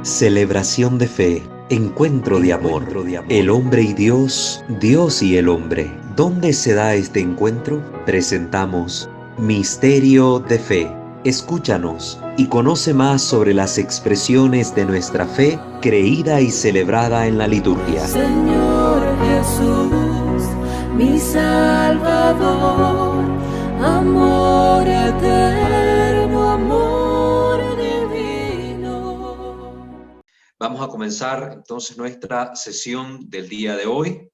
Celebración de fe, encuentro de amor, el hombre y Dios, Dios y el hombre. ¿Dónde se da este encuentro? Presentamos Misterio de Fe. Escúchanos y conoce más sobre las expresiones de nuestra fe creída y celebrada en la liturgia. Señor Jesús, mi Salvador, amor eterno, amor divino. Vamos a comenzar entonces nuestra sesión del día de hoy.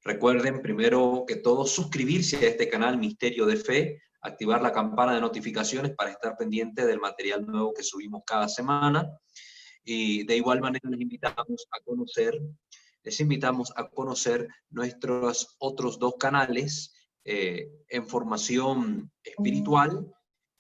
Recuerden primero que todo suscribirse a este canal Misterio de Fe, activar la campana de notificaciones para estar pendiente del material nuevo que subimos cada semana. Y de igual manera les invitamos a conocer nuestros otros dos canales en formación espiritual,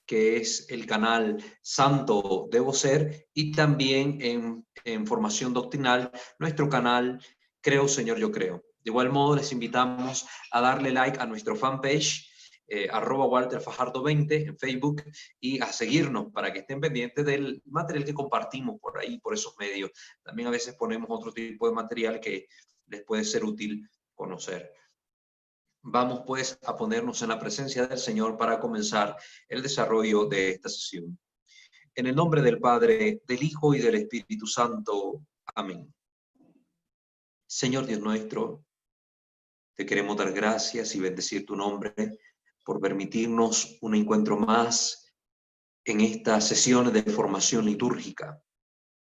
que es el canal Santo Debo Ser, y también en formación doctrinal, nuestro canal Creo Señor Yo Creo. De igual modo les invitamos a darle like a nuestro fanpage, @WalterFajardo20 en Facebook, y a seguirnos para que estén pendientes del material que compartimos por ahí, por esos medios. También a veces ponemos otro tipo de material que les puede ser útil conocer. Vamos pues a ponernos en la presencia del Señor para comenzar el desarrollo de esta sesión. En el nombre del Padre, del Hijo y del Espíritu Santo. Amén. Señor Dios nuestro, te queremos dar gracias y bendecir tu nombre por permitirnos un encuentro más en estas sesiones de formación litúrgica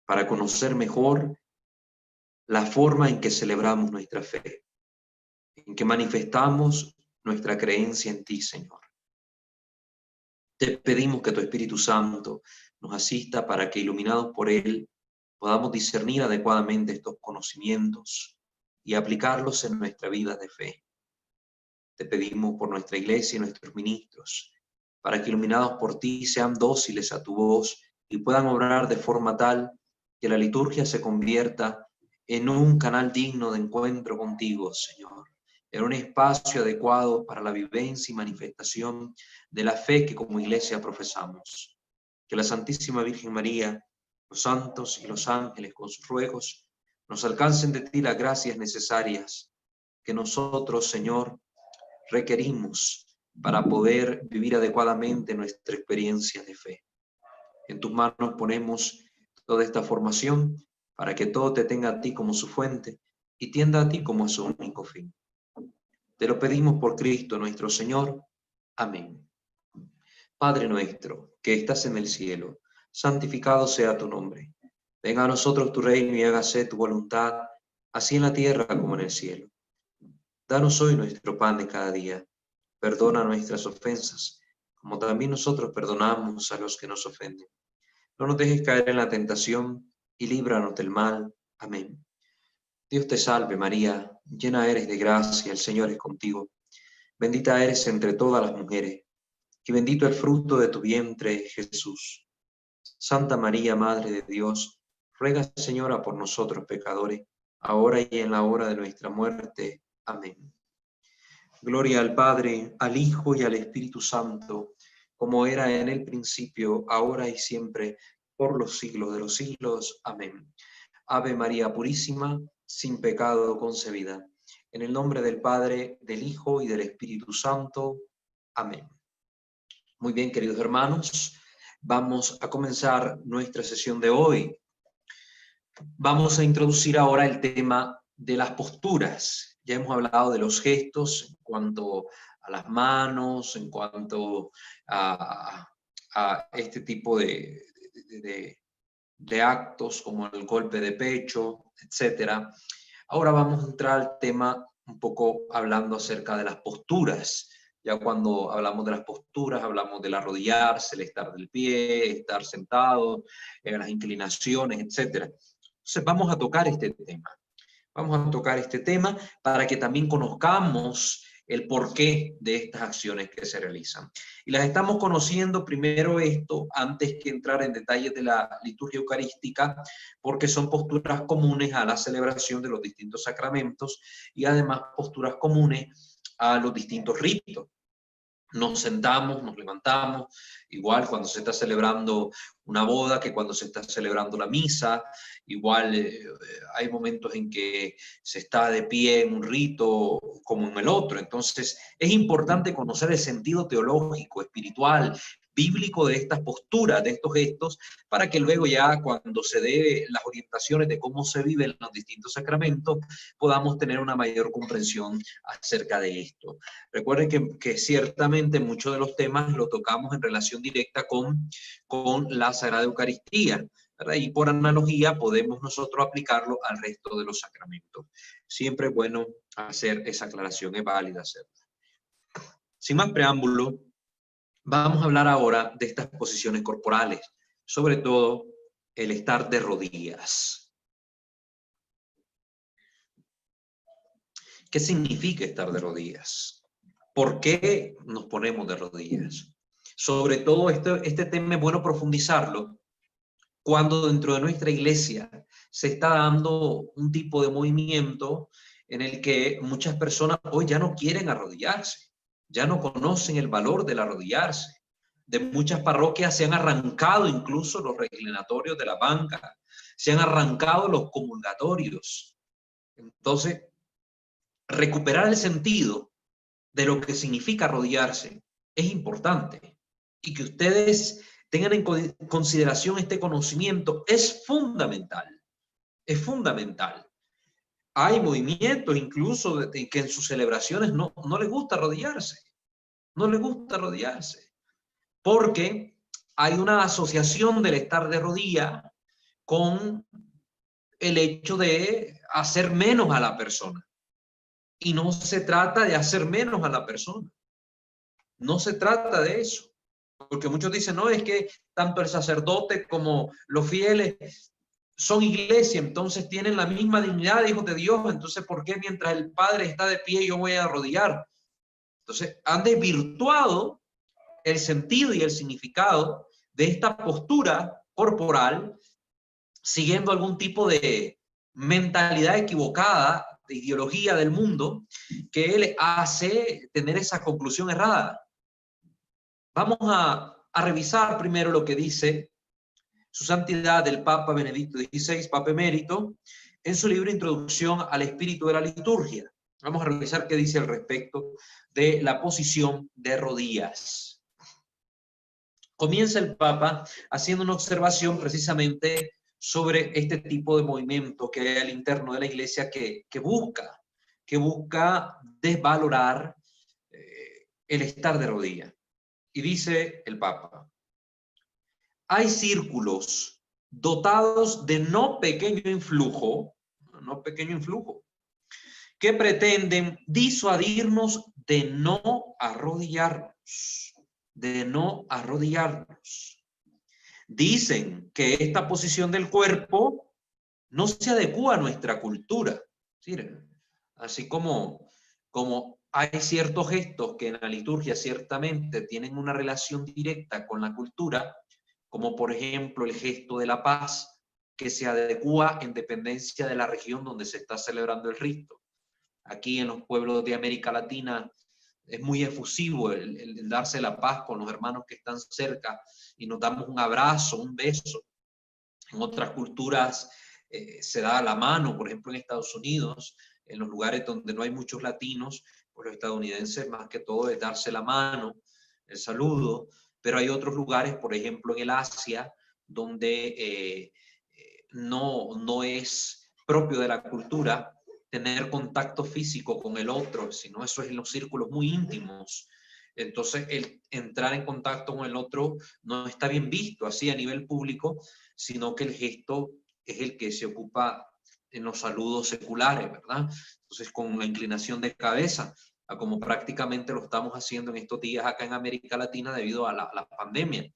para conocer mejor la forma en que celebramos nuestra fe, en que manifestamos nuestra creencia en ti, Señor. Te pedimos que tu Espíritu Santo nos asista para que, iluminados por él, podamos discernir adecuadamente estos conocimientos y aplicarlos en nuestra vida de fe. Te pedimos por nuestra iglesia y nuestros ministros, para que, iluminados por ti, sean dóciles a tu voz y puedan obrar de forma tal que la liturgia se convierta en un canal digno de encuentro contigo, Señor, en un espacio adecuado para la vivencia y manifestación de la fe que como iglesia profesamos. Que la Santísima Virgen María, los santos y los ángeles con sus ruegos, nos alcancen de ti las gracias necesarias que nosotros, Señor, requerimos para poder vivir adecuadamente nuestra experiencia de fe. En tus manos ponemos toda esta formación para que todo te tenga a ti como su fuente y tienda a ti como a su único fin. Te lo pedimos por Cristo nuestro Señor. Amén. Padre nuestro, que estás en el cielo, santificado sea tu nombre. Venga a nosotros tu reino y hágase tu voluntad, así en la tierra como en el cielo. Danos hoy nuestro pan de cada día. Perdona nuestras ofensas, como también nosotros perdonamos a los que nos ofenden. No nos dejes caer en la tentación y líbranos del mal. Amén. Dios te salve María, llena eres de gracia, el Señor es contigo. Bendita eres entre todas las mujeres, y bendito el fruto de tu vientre, Jesús. Santa María, Madre de Dios, ruega, Señora, por nosotros pecadores, ahora y en la hora de nuestra muerte. Amén. Gloria al Padre, al Hijo y al Espíritu Santo, como era en el principio, ahora y siempre, por los siglos de los siglos. Amén. Ave María Purísima, sin pecado concebida. En el nombre del Padre, del Hijo y del Espíritu Santo. Amén. Muy bien, queridos hermanos, vamos a comenzar nuestra sesión de hoy. Vamos a introducir ahora el tema de las posturas. Ya hemos hablado de los gestos en cuanto a las manos, en cuanto a este tipo de actos como el golpe de pecho, etc. Ahora vamos a entrar al tema un poco hablando acerca de las posturas. Ya cuando hablamos de las posturas, hablamos del arrodillarse, el estar del pie, estar sentado, las inclinaciones, etc. Entonces vamos a tocar este tema. Vamos a tocar este tema para que también conozcamos el porqué de estas acciones que se realizan. Y las estamos conociendo primero esto, antes que entrar en detalles de la liturgia eucarística, porque son posturas comunes a la celebración de los distintos sacramentos y además posturas comunes a los distintos ritos. Nos sentamos, nos levantamos, igual cuando se está celebrando una boda que cuando se está celebrando la misa, igual hay momentos en que se está de pie en un rito como en el otro. Entonces es importante conocer el sentido teológico, espiritual, bíblico de estas posturas, de estos gestos, para que luego ya cuando se dé las orientaciones de cómo se viven los distintos sacramentos, podamos tener una mayor comprensión acerca de esto. Recuerden que ciertamente muchos de los temas lo tocamos en relación directa con la Sagrada Eucaristía, ¿verdad? Y por analogía podemos nosotros aplicarlo al resto de los sacramentos. Siempre es bueno hacer esa aclaración, es válida hacerla. Sin más preámbulo, vamos a hablar ahora de estas posiciones corporales, sobre todo el estar de rodillas. ¿Qué significa estar de rodillas? ¿Por qué nos ponemos de rodillas? Sobre todo este tema es bueno profundizarlo cuando dentro de nuestra iglesia se está dando un tipo de movimiento en el que muchas personas hoy ya no quieren arrodillarse, ya no conocen el valor del arrodillarse. De muchas parroquias se han arrancado incluso los reclinatorios de la banca, se han arrancado los comulgatorios. Entonces, recuperar el sentido de lo que significa arrodillarse es importante, y que ustedes tengan en consideración este conocimiento es fundamental, es fundamental. Hay movimientos incluso de que en sus celebraciones no les gusta arrodillarse, no les gusta arrodillarse, porque hay una asociación del estar de rodilla con el hecho de hacer menos a la persona. Y no se trata de hacer menos a la persona. No se trata de eso. Porque muchos dicen, no, es que tanto el sacerdote como los fieles son iglesia, entonces tienen la misma dignidad de hijos de Dios. Entonces, ¿por qué mientras el Padre está de pie yo voy a arrodillar? Entonces, han desvirtuado el sentido y el significado de esta postura corporal, siguiendo algún tipo de mentalidad equivocada, de ideología del mundo, que le hace tener esa conclusión errada. Vamos a revisar primero lo que dice su santidad el Papa Benedicto XVI, Papa Emérito, en su libro Introducción al Espíritu de la Liturgia. Vamos a revisar qué dice al respecto de la posición de rodillas. Comienza el Papa haciendo una observación precisamente sobre este tipo de movimiento que hay al interno de la Iglesia que busca desvalorar el estar de rodillas. Y dice el Papa, hay círculos dotados de no pequeño influjo, que pretenden disuadirnos de no arrodillarnos, Dicen que esta posición del cuerpo no se adecua a nuestra cultura. ¿Sí? Así como hay ciertos gestos que en la liturgia ciertamente tienen una relación directa con la cultura, como por ejemplo el gesto de la paz, que se adecua en dependencia de la región donde se está celebrando el rito. Aquí en los pueblos de América Latina es muy efusivo el darse la paz con los hermanos que están cerca y nos damos un abrazo, un beso. En otras culturas se da la mano, por ejemplo en Estados Unidos, en los lugares donde no hay muchos latinos, pues los estadounidenses más que todo es darse la mano, el saludo, pero hay otros lugares, por ejemplo en el Asia, donde no es propio de la cultura tener contacto físico con el otro, sino eso es en los círculos muy íntimos. Entonces, el entrar en contacto con el otro no está bien visto así a nivel público, sino que el gesto es el que se ocupa en los saludos seculares, ¿verdad? Entonces, con la inclinación de cabeza, a como prácticamente lo estamos haciendo en estos días acá en América Latina debido a la pandemia.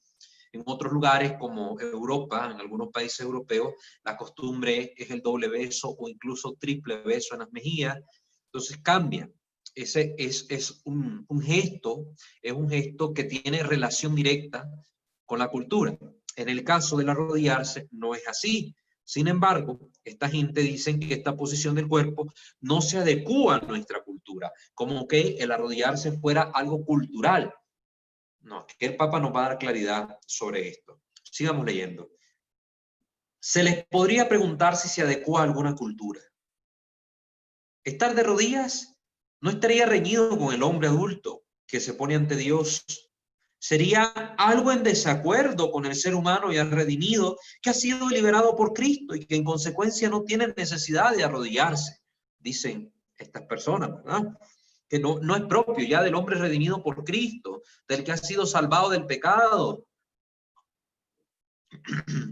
En otros lugares como Europa, en algunos países europeos, la costumbre es el doble beso o incluso triple beso en las mejillas. Entonces cambia. Ese es un gesto que tiene relación directa con la cultura. En el caso del arrodillarse no es así. Sin embargo, esta gente dice que esta posición del cuerpo no se adecua a nuestra cultura, como que el arrodillarse fuera algo cultural. No, que el Papa nos va a dar claridad sobre esto. Sigamos leyendo. Se les podría preguntar si se adecua a alguna cultura. Estar de rodillas no estaría reñido con el hombre adulto que se pone ante Dios. Sería algo en desacuerdo con el ser humano ya redimido que ha sido liberado por Cristo y que en consecuencia no tiene necesidad de arrodillarse, dicen estas personas, ¿verdad? Que no es propio ya del hombre redimido por Cristo, del que ha sido salvado del pecado.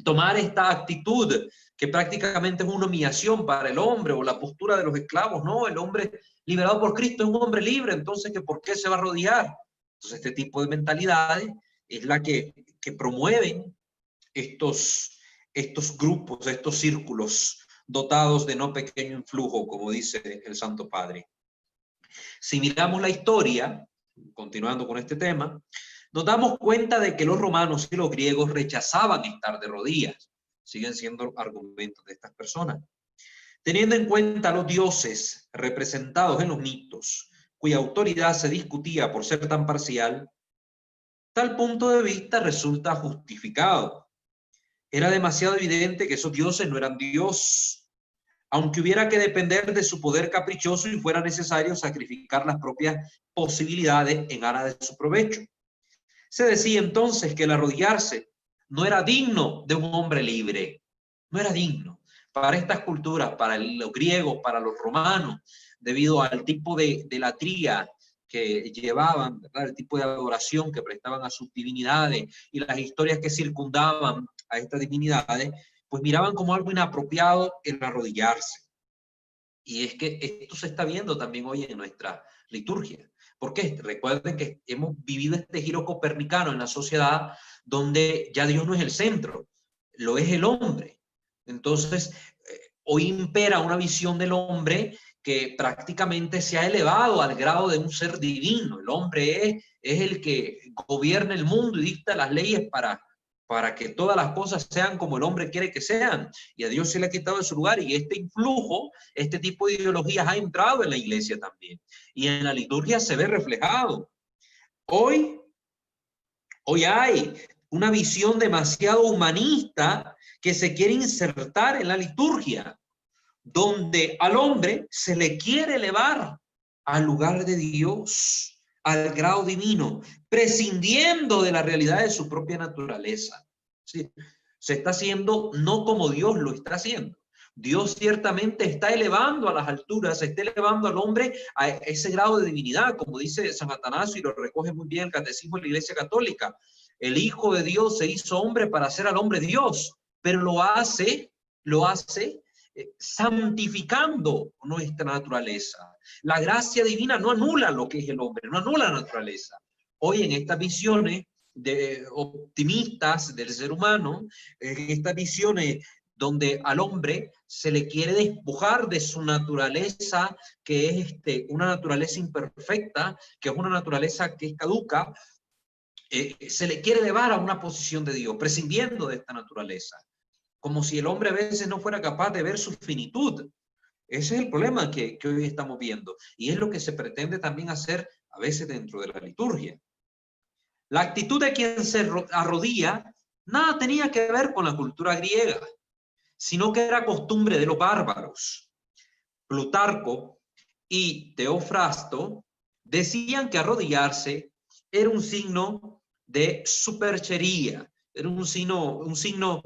Tomar esta actitud que prácticamente es una humillación para el hombre o la postura de los esclavos. No, el hombre liberado por Cristo es un hombre libre, entonces ¿que por qué se va a arrodillar? Entonces este tipo de mentalidades es la que promueven estos grupos, estos círculos dotados de no pequeño influjo, como dice el Santo Padre. Si miramos la historia, continuando con este tema, nos damos cuenta de que los romanos y los griegos rechazaban estar de rodillas. Siguen siendo argumentos de estas personas. Teniendo en cuenta los dioses representados en los mitos, cuya autoridad se discutía por ser tan parcial, tal punto de vista resulta justificado. Era demasiado evidente que esos dioses no eran Dios, aunque hubiera que depender de su poder caprichoso y fuera necesario sacrificar las propias posibilidades en aras de su provecho. Se decía entonces que el arrodillarse no era digno de un hombre libre, no era digno. Para estas culturas, para los griegos, para los romanos, debido al tipo de latría que llevaban, ¿verdad? El tipo de adoración que prestaban a sus divinidades y las historias que circundaban a estas divinidades, pues miraban como algo inapropiado el arrodillarse. Y es que esto se está viendo también hoy en nuestra liturgia. ¿Por qué? Recuerden que hemos vivido este giro copernicano en la sociedad donde ya Dios no es el centro, lo es el hombre. Entonces, hoy impera una visión del hombre que prácticamente se ha elevado al grado de un ser divino. El hombre es el que gobierna el mundo y dicta las leyes para que todas las cosas sean como el hombre quiere que sean. Y a Dios se le ha quitado de su lugar. Y este influjo, este tipo de ideologías ha entrado en la iglesia también. Y en la liturgia se ve reflejado. Hoy hay una visión demasiado humanista que se quiere insertar en la liturgia, donde al hombre se le quiere elevar al lugar de Dios, al grado divino, prescindiendo de la realidad de su propia naturaleza. ¿Sí? Se está haciendo no como Dios lo está haciendo. Dios ciertamente está elevando a las alturas, está elevando al hombre a ese grado de divinidad, como dice San Atanasio, y lo recoge muy bien el Catecismo de la Iglesia Católica. El Hijo de Dios se hizo hombre para hacer al hombre Dios, pero lo hace santificando nuestra naturaleza. La gracia divina no anula lo que es el hombre, no anula la naturaleza. Hoy en estas visiones optimistas del ser humano, en estas visiones donde al hombre se le quiere despojar de su naturaleza, que es una naturaleza imperfecta, que es una naturaleza que es caduca, se le quiere elevar a una posición de Dios, prescindiendo de esta naturaleza, como si el hombre a veces no fuera capaz de ver su finitud. Ese es el problema que hoy estamos viendo, y es lo que se pretende también hacer a veces dentro de la liturgia. La actitud de quien se arrodilla nada tenía que ver con la cultura griega, sino que era costumbre de los bárbaros. Plutarco y Teofrasto decían que arrodillarse era un signo de superchería, era un signo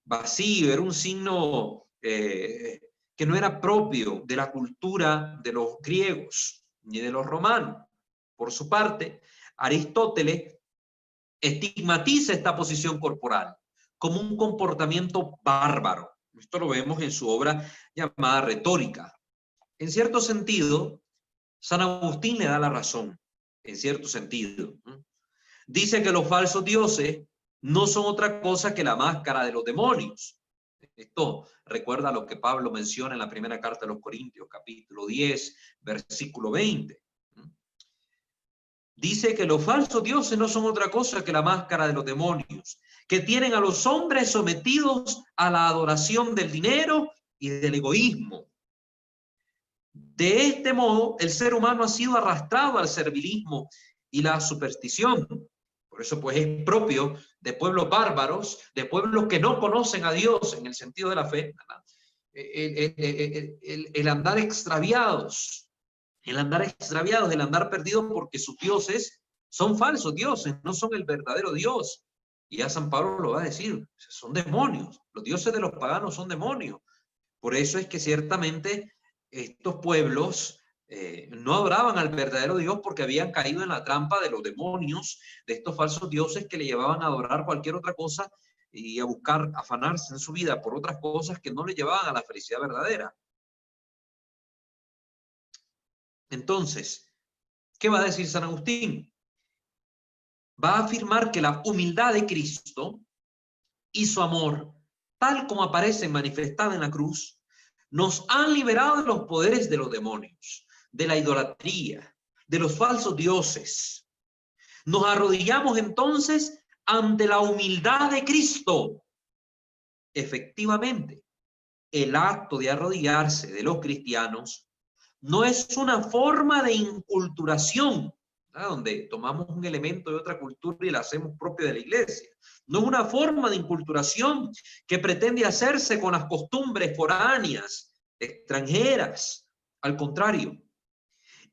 vacío, era un signo que no era propio de la cultura de los griegos ni de los romanos. Por su parte, Aristóteles estigmatiza esta posición corporal como un comportamiento bárbaro. Esto lo vemos en su obra llamada Retórica. En cierto sentido, San Agustín le da la razón, en cierto sentido. Dice que los falsos dioses no son otra cosa que la máscara de los demonios. Esto recuerda lo que Pablo menciona en la primera carta de los Corintios, capítulo 10, versículo 20. Dice que los falsos dioses no son otra cosa que la máscara de los demonios, que tienen a los hombres sometidos a la adoración del dinero y del egoísmo. De este modo, el ser humano ha sido arrastrado al servilismo y la superstición. Por eso pues es propio de pueblos bárbaros, de pueblos que no conocen a Dios en el sentido de la fe, ¿verdad? El andar extraviados, el andar perdidos porque sus dioses son falsos dioses, no son el verdadero Dios. Y ya San Pablo lo va a decir, son demonios, los dioses de los paganos son demonios. Por eso es que ciertamente estos pueblos no adoraban al verdadero Dios porque habían caído en la trampa de los demonios, de estos falsos dioses que le llevaban a adorar cualquier otra cosa y a buscar, afanarse en su vida por otras cosas que no le llevaban a la felicidad verdadera. Entonces, ¿qué va a decir San Agustín? Va a afirmar que la humildad de Cristo y su amor, tal como aparece manifestada en la cruz, nos han liberado de los poderes de los demonios, de la idolatría, de los falsos dioses. Nos arrodillamos entonces ante la humildad de Cristo. Efectivamente, el acto de arrodillarse de los cristianos no es una forma de inculturación, ¿verdad? Donde tomamos un elemento de otra cultura y la hacemos propia de la iglesia. No es una forma de inculturación que pretende hacerse con las costumbres foráneas, extranjeras. Al contrario,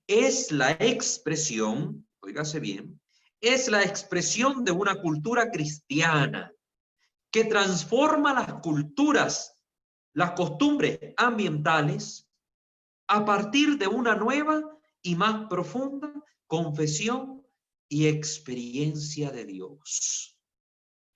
es la expresión, óigase bien, es la expresión de una cultura cristiana que transforma las culturas, las costumbres ambientales a partir de una nueva y más profunda confesión y experiencia de Dios.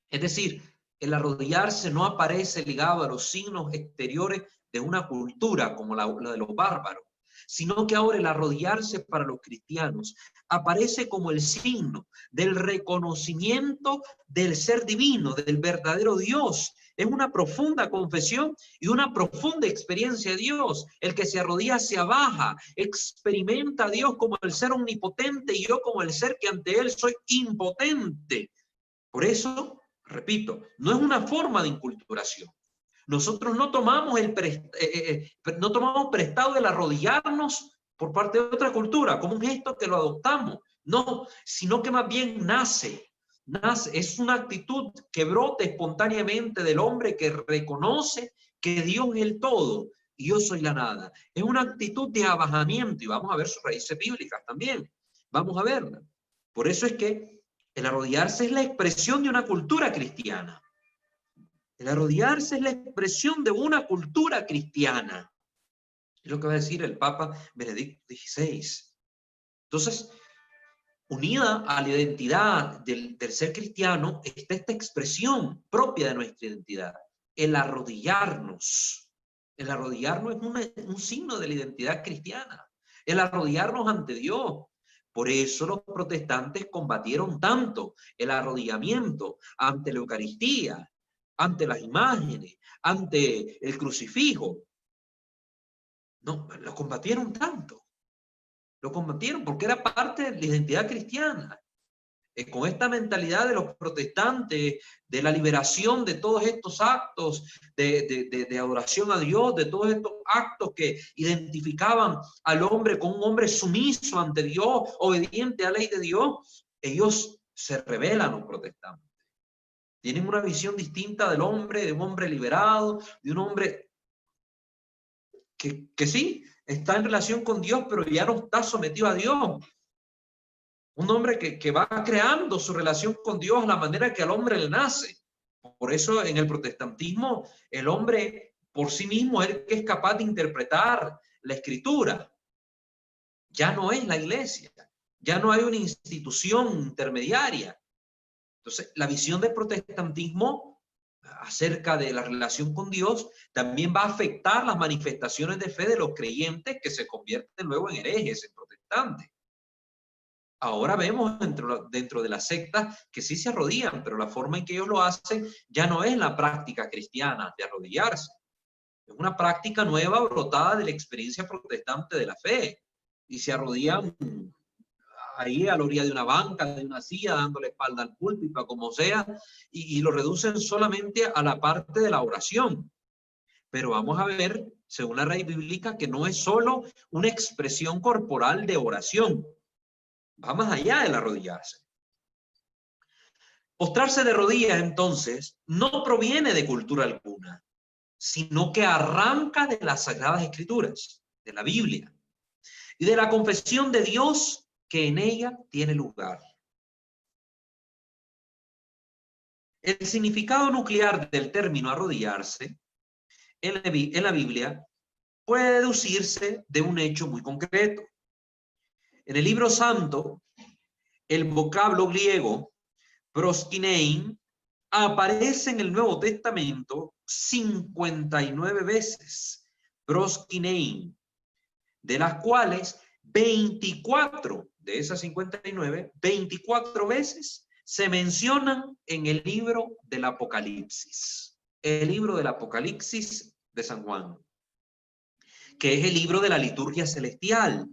Es decir, el arrodillarse no aparece ligado a los signos exteriores de una cultura como la de los bárbaros, sino que ahora el arrodillarse para los cristianos aparece como el signo del reconocimiento del ser divino, del verdadero Dios. Es una profunda confesión y una profunda experiencia de Dios. El que se arrodilla se abaja, experimenta a Dios como el ser omnipotente y yo como el ser que ante él soy impotente. Por eso, repito, no es una forma de inculturación. Nosotros no tomamos, no tomamos prestado el arrodillarnos por parte de otra cultura, como un gesto que lo adoptamos. No, sino que más bien nace, es una actitud que brota espontáneamente del hombre que reconoce que Dios es el todo y yo soy la nada. Es una actitud de abajamiento y vamos a ver sus raíces bíblicas también. Vamos a verla. Por eso es que el arrodillarse es la expresión de una cultura cristiana. El arrodillarse es la expresión de una cultura cristiana. Es lo que va a decir el Papa Benedicto XVI. Entonces, unida a la identidad del ser cristiano, está esta expresión propia de nuestra identidad. El arrodillarnos. El arrodillarnos es un signo de la identidad cristiana. El arrodillarnos ante Dios. Por eso los protestantes combatieron tanto el arrodillamiento ante la Eucaristía, ante las imágenes, ante el crucifijo. No, lo combatieron tanto. Lo combatieron porque era parte de la identidad cristiana. Con esta mentalidad de los protestantes, de la liberación de todos estos actos de adoración a Dios, de todos estos actos que identificaban al hombre como un hombre sumiso ante Dios, obediente a la ley de Dios, ellos se rebelan, los protestantes. Tienen una visión distinta del hombre, de un hombre liberado, de un hombre que sí, está en relación con Dios, pero ya no está sometido a Dios. Un hombre que va creando su relación con Dios a la manera que al hombre le nace. Por eso en el protestantismo el hombre por sí mismo es el que es capaz de interpretar la escritura. Ya no es la iglesia, ya no hay una institución intermediaria. Entonces, la visión del protestantismo acerca de la relación con Dios también va a afectar las manifestaciones de fe de los creyentes que se convierten luego en herejes, en protestantes. Ahora vemos dentro de las sectas que sí se arrodillan, pero la forma en que ellos lo hacen ya no es la práctica cristiana de arrodillarse. Es una práctica nueva brotada de la experiencia protestante de la fe. Y se arrodillan ahí a la orilla de una banca, de una silla, dándole espalda al púlpito, como sea, y lo reducen solamente a la parte de la oración. Pero vamos a ver, según la raíz bíblica, que no es solo una expresión corporal de oración, Va más allá del arrodillarse. Postrarse de rodillas, entonces, no proviene de cultura alguna, sino que arranca de las Sagradas Escrituras, de la Biblia, y de la confesión de Dios que en ella tiene lugar. El significado nuclear del término arrodillarse en la Biblia puede deducirse de un hecho muy concreto. En el libro santo, el vocablo griego proskinein aparece en el Nuevo Testamento 59 veces. Proskinein, de las cuales 24 de esas 59, 24 veces se mencionan en el libro del Apocalipsis. El libro del Apocalipsis de San Juan, que es el libro de la liturgia celestial,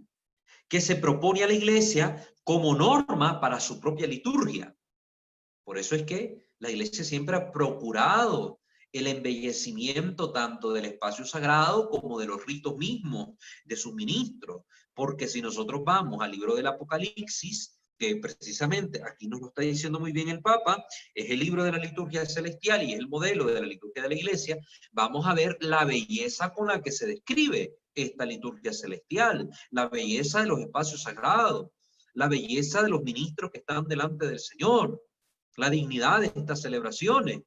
que se propone a la iglesia como norma para su propia liturgia. Por eso es que la iglesia siempre ha procurado el embellecimiento tanto del espacio sagrado como de los ritos mismos de sus ministros. Porque si nosotros vamos al libro del Apocalipsis, que precisamente aquí nos lo está diciendo muy bien el Papa, es el libro de la liturgia celestial y es el modelo de la liturgia de la iglesia, vamos a ver la belleza con la que se describe esta liturgia celestial, la belleza de los espacios sagrados, la belleza de los ministros que están delante del Señor, la dignidad de estas celebraciones.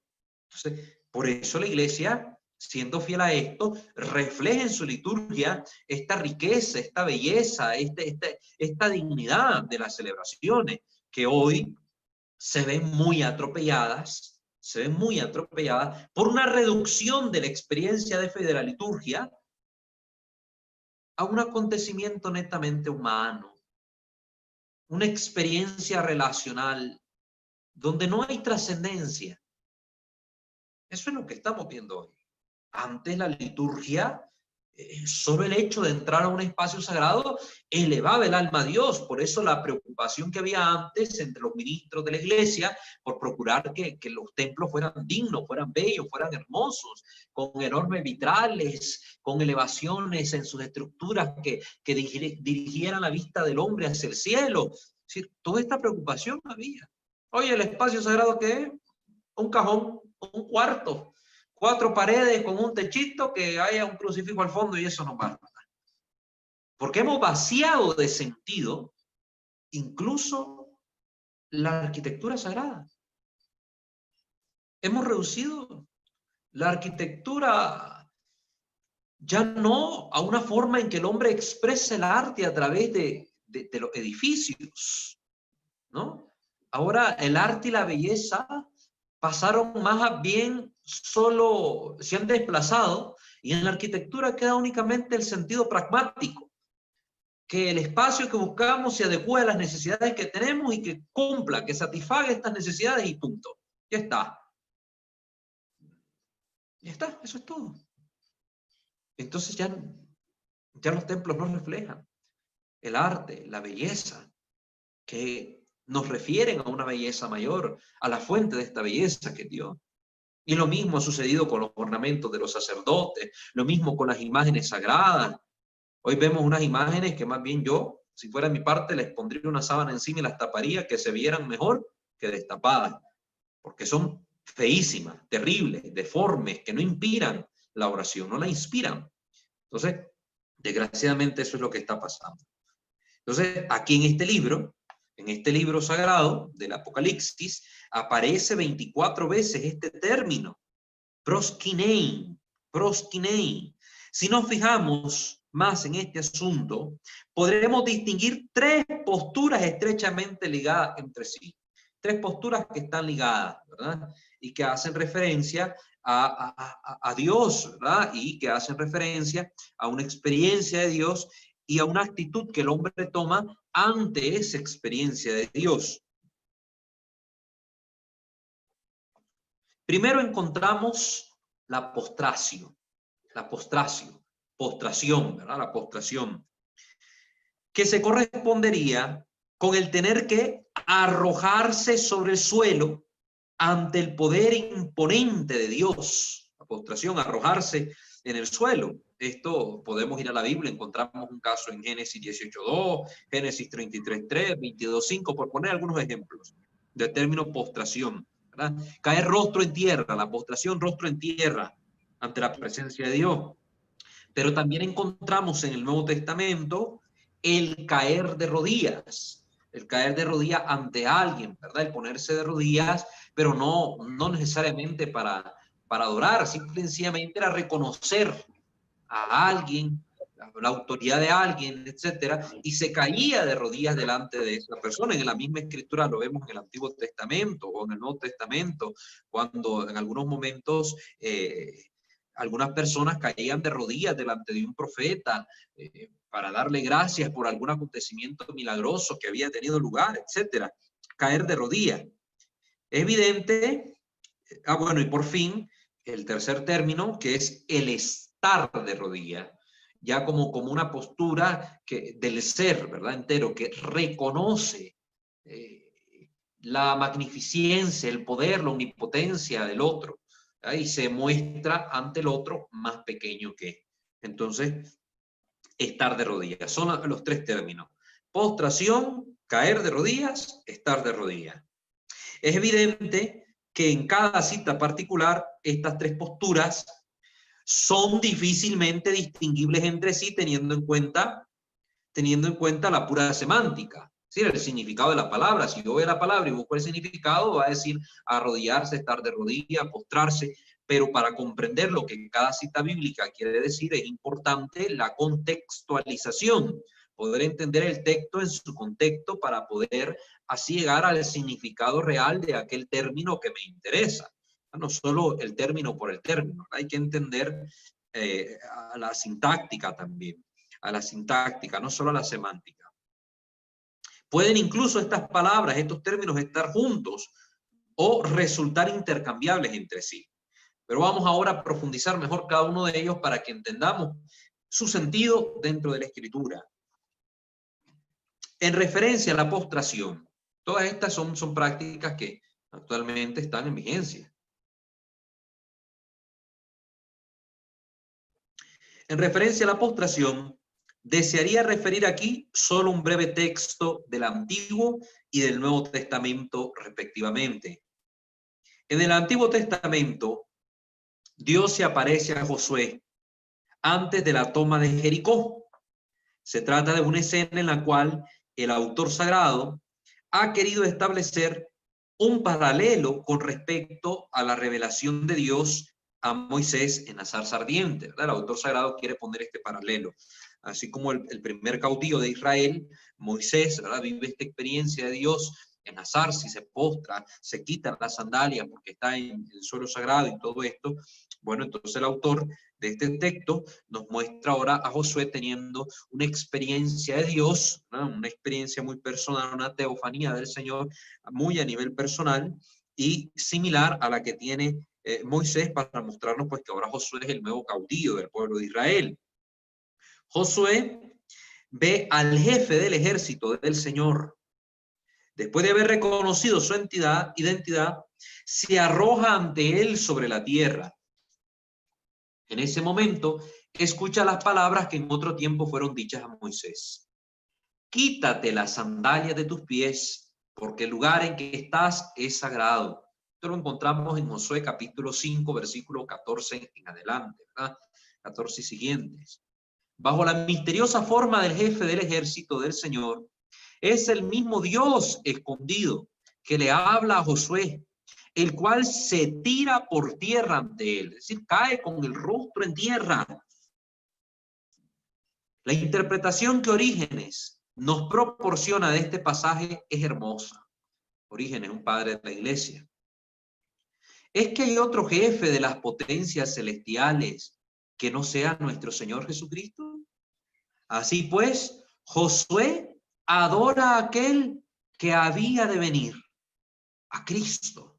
Entonces, por eso la iglesia, siendo fiel a esto, refleja en su liturgia esta riqueza, esta belleza, esta dignidad de las celebraciones, que hoy se ven muy atropelladas, por una reducción de la experiencia de fe de la liturgia a un acontecimiento netamente humano, una experiencia relacional, donde no hay trascendencia. Eso es lo que estamos viendo hoy. Antes la liturgia, solo el hecho de entrar a un espacio sagrado elevaba el alma a Dios. Por eso la preocupación que había antes entre los ministros de la iglesia por procurar que los templos fueran dignos, fueran bellos, fueran hermosos, con enormes vitrales, con elevaciones en sus estructuras que dirigieran la vista del hombre hacia el cielo. Es decir, toda esta preocupación había. Oye, el espacio sagrado, ¿qué es? Un cajón, un cuarto, 4 paredes con un techito, que haya un crucifijo al fondo y eso no pasa. Porque hemos vaciado de sentido incluso la arquitectura sagrada. Hemos reducido la arquitectura ya no a una forma en que el hombre exprese el arte a través de los edificios, ¿no? Ahora el arte y la belleza pasaron más bien solo, se han desplazado, y en la arquitectura queda únicamente el sentido pragmático, que el espacio que buscamos se adecue a las necesidades que tenemos y que cumpla, que satisfaga estas necesidades y punto. Ya está. Ya está, eso es todo. Entonces ya los templos no reflejan el arte, la belleza, que nos refieren a una belleza mayor, a la fuente de esta belleza que Dios. Y lo mismo ha sucedido con los ornamentos de los sacerdotes, lo mismo con las imágenes sagradas. Hoy vemos unas imágenes que más bien yo, si fuera mi parte, les pondría una sábana encima y las taparía, que se vieran mejor que destapadas, porque son feísimas, terribles, deformes, que no inspiran la oración, no la inspiran. Entonces, desgraciadamente eso es lo que está pasando. Entonces, aquí en este libro sagrado del Apocalipsis, aparece 24 veces este término, proskinein, proskinein. Si nos fijamos más en este asunto, podremos distinguir 3 posturas estrechamente ligadas entre sí. 3 posturas que están ligadas, ¿verdad? Y que hacen referencia a Dios, ¿verdad? Y que hacen referencia a una experiencia de Dios y a una actitud que el hombre toma ante esa experiencia de Dios. Primero encontramos la postración, ¿verdad? La postración, que se correspondería con el tener que arrojarse sobre el suelo ante el poder imponente de Dios. La postración, arrojarse en el suelo. esto podemos ir a la Biblia, encontramos un caso en Génesis 18:2, Génesis 33:3, 22:5, por poner algunos ejemplos del término postración, ¿verdad? Caer rostro en tierra, la postración rostro en tierra ante la presencia de Dios. Pero también encontramos en el Nuevo Testamento el caer de rodillas, ante alguien, ¿verdad? El ponerse de rodillas, pero no necesariamente para adorar, simplemente era reconocer a alguien, la autoridad de alguien, etcétera, y se caía de rodillas delante de esa persona. En la misma escritura lo vemos en el Antiguo Testamento o en el Nuevo Testamento, cuando en algunos momentos algunas personas caían de rodillas delante de un profeta para darle gracias por algún acontecimiento milagroso que había tenido lugar, etcétera. Caer de rodillas. Es evidente, bueno, y por fin, el tercer término, que es el estar de rodillas, ya como una postura del ser, ¿verdad? Entero, que reconoce la magnificencia, el poder, la omnipotencia del otro, ¿verdad? Y se muestra ante el otro más pequeño que. Entonces, estar de rodillas. Son los tres términos. Postración, caer de rodillas, estar de rodillas. Es evidente que en cada cita particular estas tres posturas son difícilmente distinguibles entre sí teniendo en cuenta la pura semántica, es decir, el significado de la palabra. Si yo veo la palabra y busco el significado, va a decir arrodillarse, estar de rodillas, postrarse, pero para comprender lo que cada cita bíblica quiere decir es importante la contextualización, poder entender el texto en su contexto para poder así llegar al significado real de aquel término que me interesa. No solo el término por el término, hay que entender a la sintáctica también, no solo a la semántica. Pueden incluso estas palabras, estos términos estar juntos o resultar intercambiables entre sí. Pero vamos ahora a profundizar mejor cada uno de ellos para que entendamos su sentido dentro de la Escritura. En referencia a la postración, todas estas son prácticas que actualmente están en vigencia. En referencia a la postración, desearía referir aquí solo un breve texto del Antiguo y del Nuevo Testamento respectivamente. En el Antiguo Testamento, Dios se aparece a Josué antes de la toma de Jericó. Se trata de una escena en la cual el autor sagrado ha querido establecer un paralelo con respecto a la revelación de Dios a Moisés en la zarza ardiente, ¿verdad? El autor sagrado quiere poner este paralelo. Así como el primer cautivo de Israel, Moisés, ¿verdad? Vive esta experiencia de Dios en la zarza y se postra, se quita las sandalias porque está en el suelo sagrado y todo esto. Bueno, entonces el autor de este texto nos muestra ahora a Josué teniendo una experiencia de Dios, ¿no? Una experiencia muy personal, una teofanía del Señor muy a nivel personal y similar a la que tiene Moisés para mostrarnos pues que ahora Josué es el nuevo cautivo del pueblo de Israel. Josué ve al jefe del ejército del Señor. Después de haber reconocido su identidad, se arroja ante él sobre la tierra. En ese momento, escucha las palabras que en otro tiempo fueron dichas a Moisés. Quítate las sandalias de tus pies, porque el lugar en que estás es sagrado. Esto lo encontramos en Josué capítulo 5, versículo 14 en adelante, ¿verdad? 14 y siguientes. Bajo la misteriosa forma del jefe del ejército del Señor, es el mismo Dios escondido que le habla a Josué, el cual se tira por tierra ante él, es decir, cae con el rostro en tierra. La interpretación que Orígenes nos proporciona de este pasaje es hermosa. Orígenes, un padre de la iglesia. Es que hay otro jefe de las potencias celestiales que no sea nuestro Señor Jesucristo. Así pues, Josué adora a aquel que había de venir, a Cristo.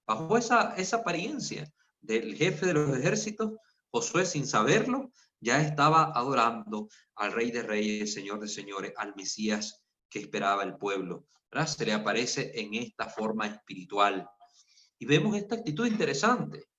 Bajo esa apariencia del jefe de los ejércitos, Josué, sin saberlo, ya estaba adorando al Rey de Reyes, Señor de Señores, al Mesías que esperaba el pueblo, ¿verdad? Se le aparece en esta forma espiritual. Y vemos esta actitud interesante.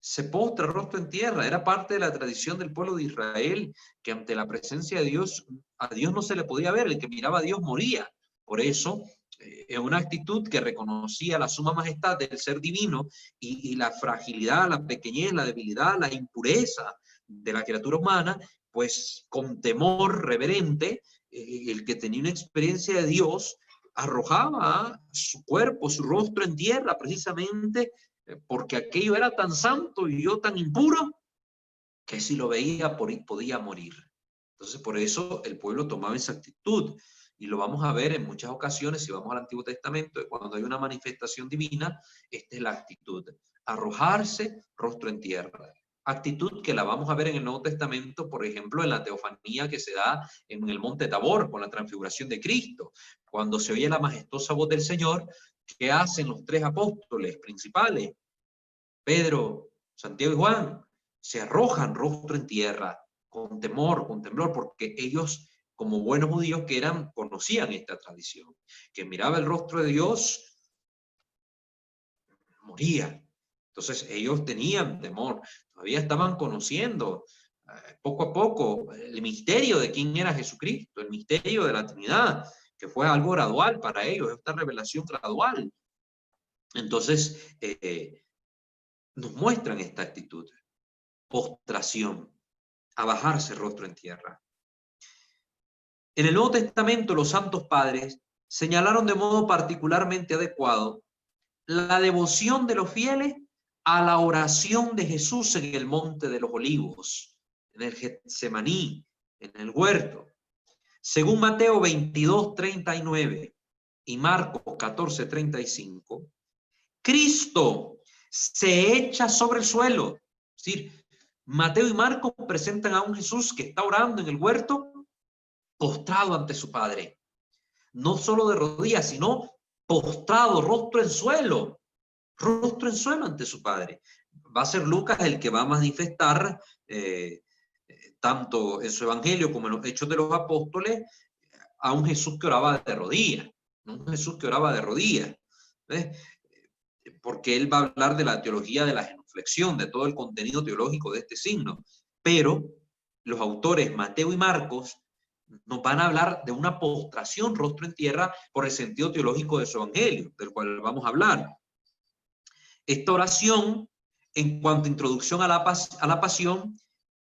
se postra rostro en tierra. Era parte de la tradición del pueblo de Israel, que ante la presencia de Dios, a Dios no se le podía ver, el que miraba a Dios moría. Por eso, es una actitud que reconocía la suma majestad del ser divino y la fragilidad, la pequeñez, la debilidad, la impureza de la criatura humana, pues con temor reverente, el que tenía una experiencia de Dios arrojaba su cuerpo, su rostro en tierra, precisamente porque aquello era tan santo y yo tan impuro, que si lo veía podía morir. Entonces, por eso el pueblo tomaba esa actitud. Y lo vamos a ver en muchas ocasiones, si vamos al Antiguo Testamento, cuando hay una manifestación divina, esta es la actitud. Arrojarse rostro en tierra. Actitud que la vamos a ver en el Nuevo Testamento, por ejemplo, en la teofanía que se da en el Monte Tabor, con la transfiguración de Cristo. Cuando se oye la majestuosa voz del Señor, ¿qué hacen los tres apóstoles principales? Pedro, Santiago y Juan, se arrojan rostro en tierra, con temor, con temblor, porque ellos, como buenos judíos que eran, conocían esta tradición. Que miraba el rostro de Dios, moría. Entonces ellos tenían temor, todavía estaban conociendo poco a poco el misterio de quién era Jesucristo, el misterio de la Trinidad, que fue algo gradual para ellos, esta revelación gradual. Entonces, nos muestran esta actitud, postración, a bajarse rostro en tierra. En el Nuevo Testamento, los santos padres señalaron de modo particularmente adecuado la devoción de los fieles a la oración de Jesús en el Monte de los Olivos, en el Getsemaní, en el huerto. Según Mateo 22:39 y Marcos 14:35, Cristo se echa sobre el suelo. Es decir, Mateo y Marcos presentan a un Jesús que está orando en el huerto, postrado ante su Padre. No solo de rodillas, sino postrado, rostro en suelo ante su Padre. Va a ser Lucas el que va a manifestar, tanto en su Evangelio como en los Hechos de los Apóstoles, a un Jesús que oraba de rodillas. Un Jesús que oraba de rodillas. ¿Ves? Porque él va a hablar de la teología de la genuflexión, de todo el contenido teológico de este signo. Pero los autores Mateo y Marcos nos van a hablar de una postración rostro en tierra por el sentido teológico de su evangelio, del cual vamos a hablar. Esta oración, en cuanto a introducción a la pasión,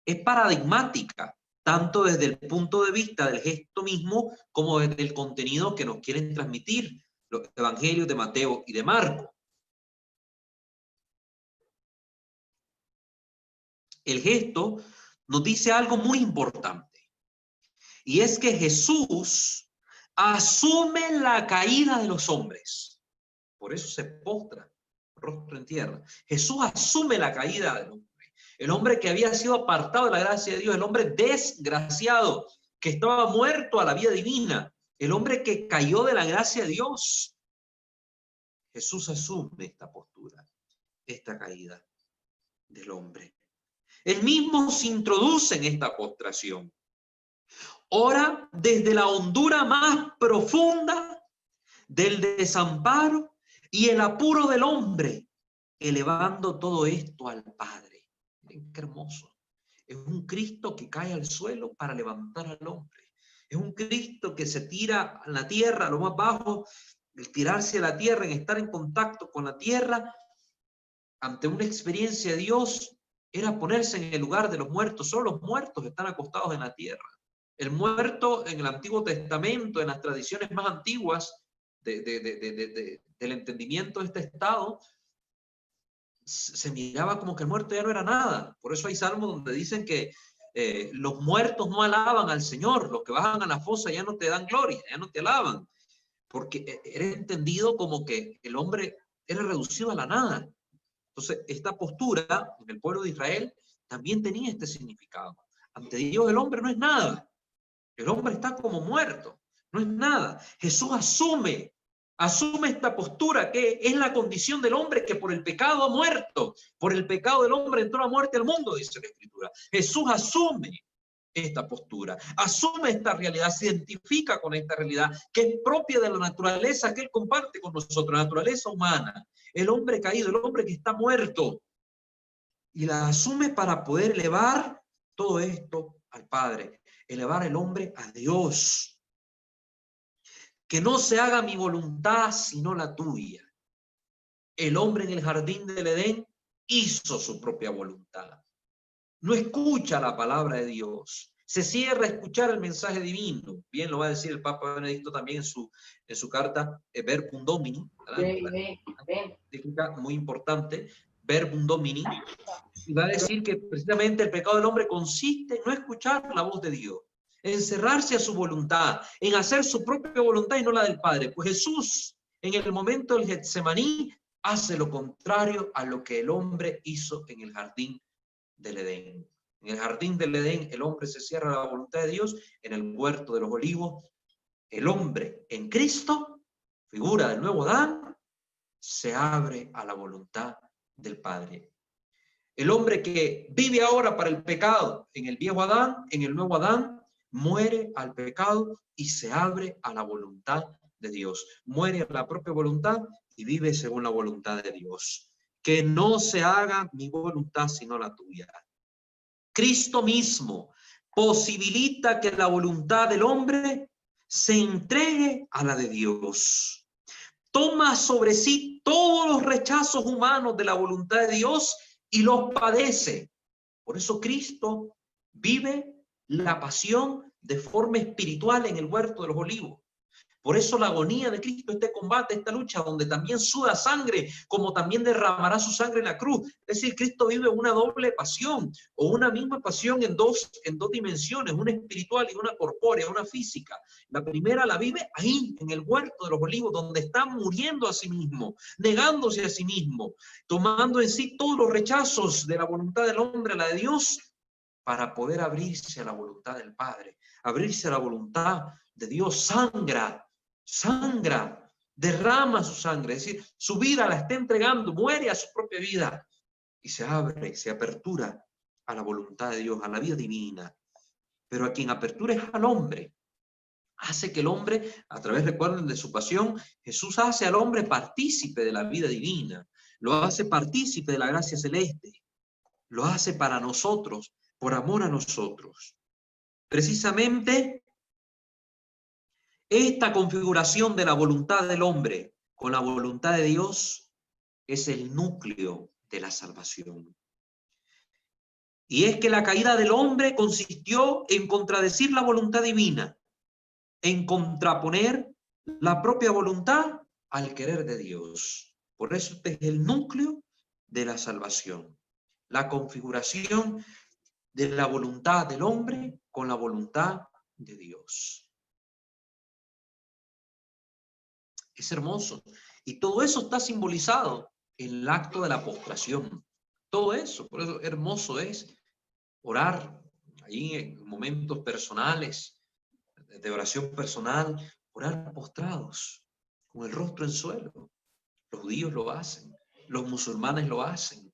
es paradigmática, tanto desde el punto de vista del gesto mismo, como desde el contenido que nos quieren transmitir los evangelios de Mateo y de Marcos. El gesto nos dice algo muy importante, y es que Jesús asume la caída de los hombres. Por eso se postra rostro en tierra. Jesús asume la caída del hombre. El hombre que había sido apartado de la gracia de Dios, el hombre desgraciado, que estaba muerto a la vida divina, el hombre que cayó de la gracia de Dios. Jesús asume esta postura, esta caída del hombre. Él mismo se introduce en esta postración. Ora desde la hondura más profunda del desamparo y el apuro del hombre, elevando todo esto al Padre. Miren qué hermoso. Es un Cristo que cae al suelo para levantar al hombre. Es un Cristo que se tira a la tierra, a lo más bajo, el tirarse a la tierra, en estar en contacto con la tierra, ante una experiencia de Dios, era ponerse en el lugar de los muertos. Solo los muertos están acostados en la tierra. El muerto en el Antiguo Testamento, en las tradiciones más antiguas del entendimiento de este estado, se miraba como que el muerto ya no era nada. Por eso hay salmos donde dicen que los muertos no alaban al Señor, los que bajan a la fosa ya no te dan gloria, ya no te alaban, porque era entendido como que el hombre era reducido a la nada. Entonces, esta postura en el pueblo de Israel también tenía este significado. Ante Dios el hombre no es nada. El hombre está como muerto, no es nada. Jesús asume esta postura que es la condición del hombre que por el pecado ha muerto. Por el pecado del hombre entró la muerte al mundo, dice la Escritura. Jesús asume esta postura, asume esta realidad, se identifica con esta realidad que es propia de la naturaleza que él comparte con nosotros, la naturaleza humana. El hombre caído, el hombre que está muerto. y la asume para poder elevar todo esto al Padre, elevar el hombre a Dios. Que no se haga mi voluntad sino la tuya. El hombre en el jardín del Edén hizo su propia voluntad. No escucha la palabra de Dios. Se cierra a escuchar el mensaje divino. Bien lo va a decir el Papa Benedicto también en su carta Verbum Domini. Muy importante, Verbum Domini. Y va a decir que precisamente el pecado del hombre consiste en no escuchar la voz de Dios, en cerrarse a su voluntad, en hacer su propia voluntad y no la del Padre. Pues Jesús, en el momento del Getsemaní, hace lo contrario a lo que el hombre hizo en el jardín del Edén. En el jardín del Edén, el hombre se cierra a la voluntad de Dios. En el huerto de los olivos, el hombre en Cristo, figura del nuevo Adán, se abre a la voluntad del Padre. El hombre que vive ahora para el pecado en el viejo Adán, en el nuevo Adán, muere al pecado y se abre a la voluntad de Dios. Muere a la propia voluntad y vive según la voluntad de Dios. Que no se haga mi voluntad sino la tuya. Cristo mismo posibilita que la voluntad del hombre se entregue a la de Dios. Toma sobre sí todos los rechazos humanos de la voluntad de Dios y los padece. Por eso Cristo vive la pasión de forma espiritual en el huerto de los olivos. Por eso la agonía de Cristo, este combate, esta lucha, donde también suda sangre, como también derramará su sangre en la cruz. Es decir, Cristo vive una doble pasión, o una misma pasión en dos dimensiones, una espiritual y una corpórea, una física. La primera la vive ahí, en el huerto de los olivos, donde está muriendo a sí mismo, negándose a sí mismo, tomando en sí todos los rechazos de la voluntad del hombre a la de Dios, para poder abrirse a la voluntad del Padre, abrirse a la voluntad de Dios. Sangra, derrama su sangre, es decir, su vida la está entregando, muere a su propia vida y se abre, se apertura a la voluntad de Dios, a la vida divina. Pero a quien apertura es al hombre. Hace que el hombre, a través, recuerden, de su pasión, Jesús hace al hombre partícipe de la vida divina, lo hace partícipe de la gracia celeste, lo hace para nosotros, por amor a nosotros. Precisamente esta configuración de la voluntad del hombre con la voluntad de Dios es el núcleo de la salvación. Y es que la caída del hombre consistió en contradecir la voluntad divina, en contraponer la propia voluntad al querer de Dios. Por eso este es el núcleo de la salvación, la configuración de la voluntad del hombre con la voluntad de Dios. Es hermoso. Y todo eso está simbolizado en el acto de la postración. Todo eso, por eso hermoso es orar ahí en momentos personales, de oración personal, orar postrados, con el rostro en suelo. Los judíos lo hacen, los musulmanes lo hacen,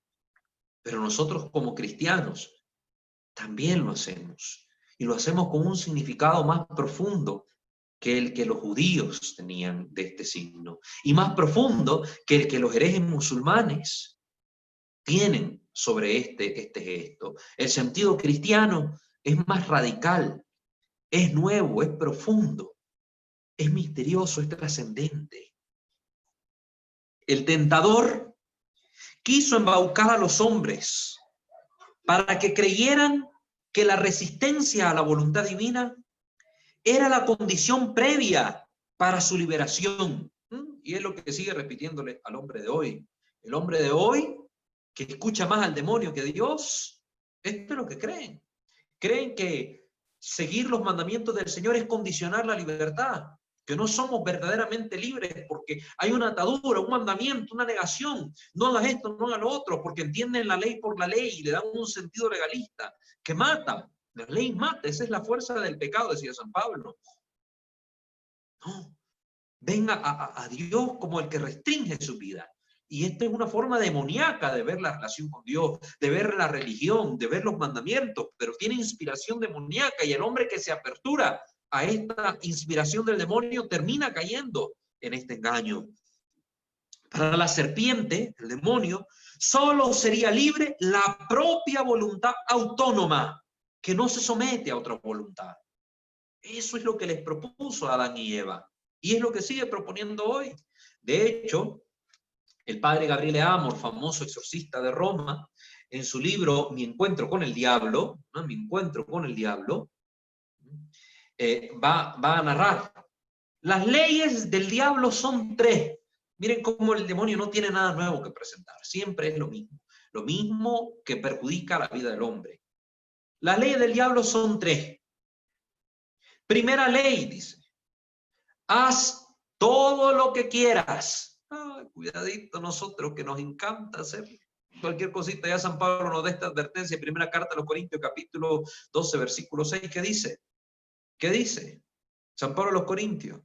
pero nosotros como cristianos también lo hacemos. Y lo hacemos con un significado más profundo que el que los judíos tenían de este signo, y más profundo que el que los herejes musulmanes tienen sobre este gesto. El sentido cristiano es más radical, es nuevo, es profundo, es misterioso, es trascendente. El tentador quiso embaucar a los hombres para que creyeran que la resistencia a la voluntad divina era la condición previa para su liberación. Y es lo que sigue repitiéndole al hombre de hoy. El hombre de hoy, que escucha más al demonio que a Dios, esto es lo que creen. Creen que seguir los mandamientos del Señor es condicionar la libertad, que no somos verdaderamente libres porque hay una atadura, un mandamiento, una negación. No hagas esto, no hagas lo otro, porque entienden la ley por la ley y le dan un sentido legalista que mata. La ley mata, esa es la fuerza del pecado, decía San Pablo. No, venga a Dios como el que restringe su vida. Y esta es una forma demoníaca de ver la relación con Dios, de ver la religión, de ver los mandamientos, pero tiene inspiración demoníaca, y el hombre que se apertura a esta inspiración del demonio termina cayendo en este engaño. Para la serpiente, el demonio, Solo sería libre la propia voluntad autónoma, que no se somete a otra voluntad. Eso es lo que les propuso Adán y Eva. Y es lo que sigue proponiendo hoy. De hecho, el padre Gabriele Amor, famoso exorcista de Roma, en su libro Mi encuentro con el diablo, ¿no? Mi encuentro con el diablo, va a narrar. Las leyes del diablo son 3. Miren cómo el demonio no tiene nada nuevo que presentar. Siempre es lo mismo que perjudica la vida del hombre. Las leyes del diablo son 3. Primera ley, dice, haz todo lo que quieras. Cuidadito nosotros que nos encanta hacer cualquier cosita. Ya San Pablo nos da esta advertencia en primera carta a los Corintios, capítulo 12, versículo 6. ¿Qué dice? ¿Qué dice San Pablo a los Corintios?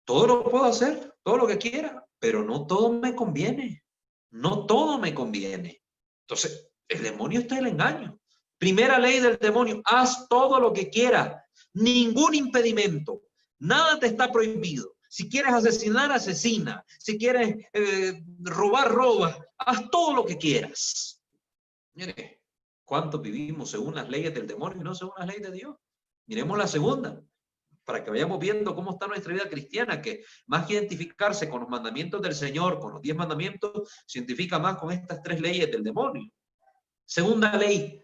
Todo lo puedo hacer, todo lo que quiera, pero no todo me conviene. No todo me conviene. Entonces, el demonio está en el engaño. Primera ley del demonio, haz todo lo que quieras. Ningún impedimento. Nada te está prohibido. Si quieres asesinar, asesina. Si quieres robar, roba. Haz todo lo que quieras. Mire, ¿cuántos vivimos según las leyes del demonio y no según las leyes de Dios? Miremos la segunda, para que vayamos viendo cómo está nuestra vida cristiana, que más que identificarse con los mandamientos del Señor, con los 10 mandamientos, se identifica más con estas 3 leyes del demonio. Segunda ley,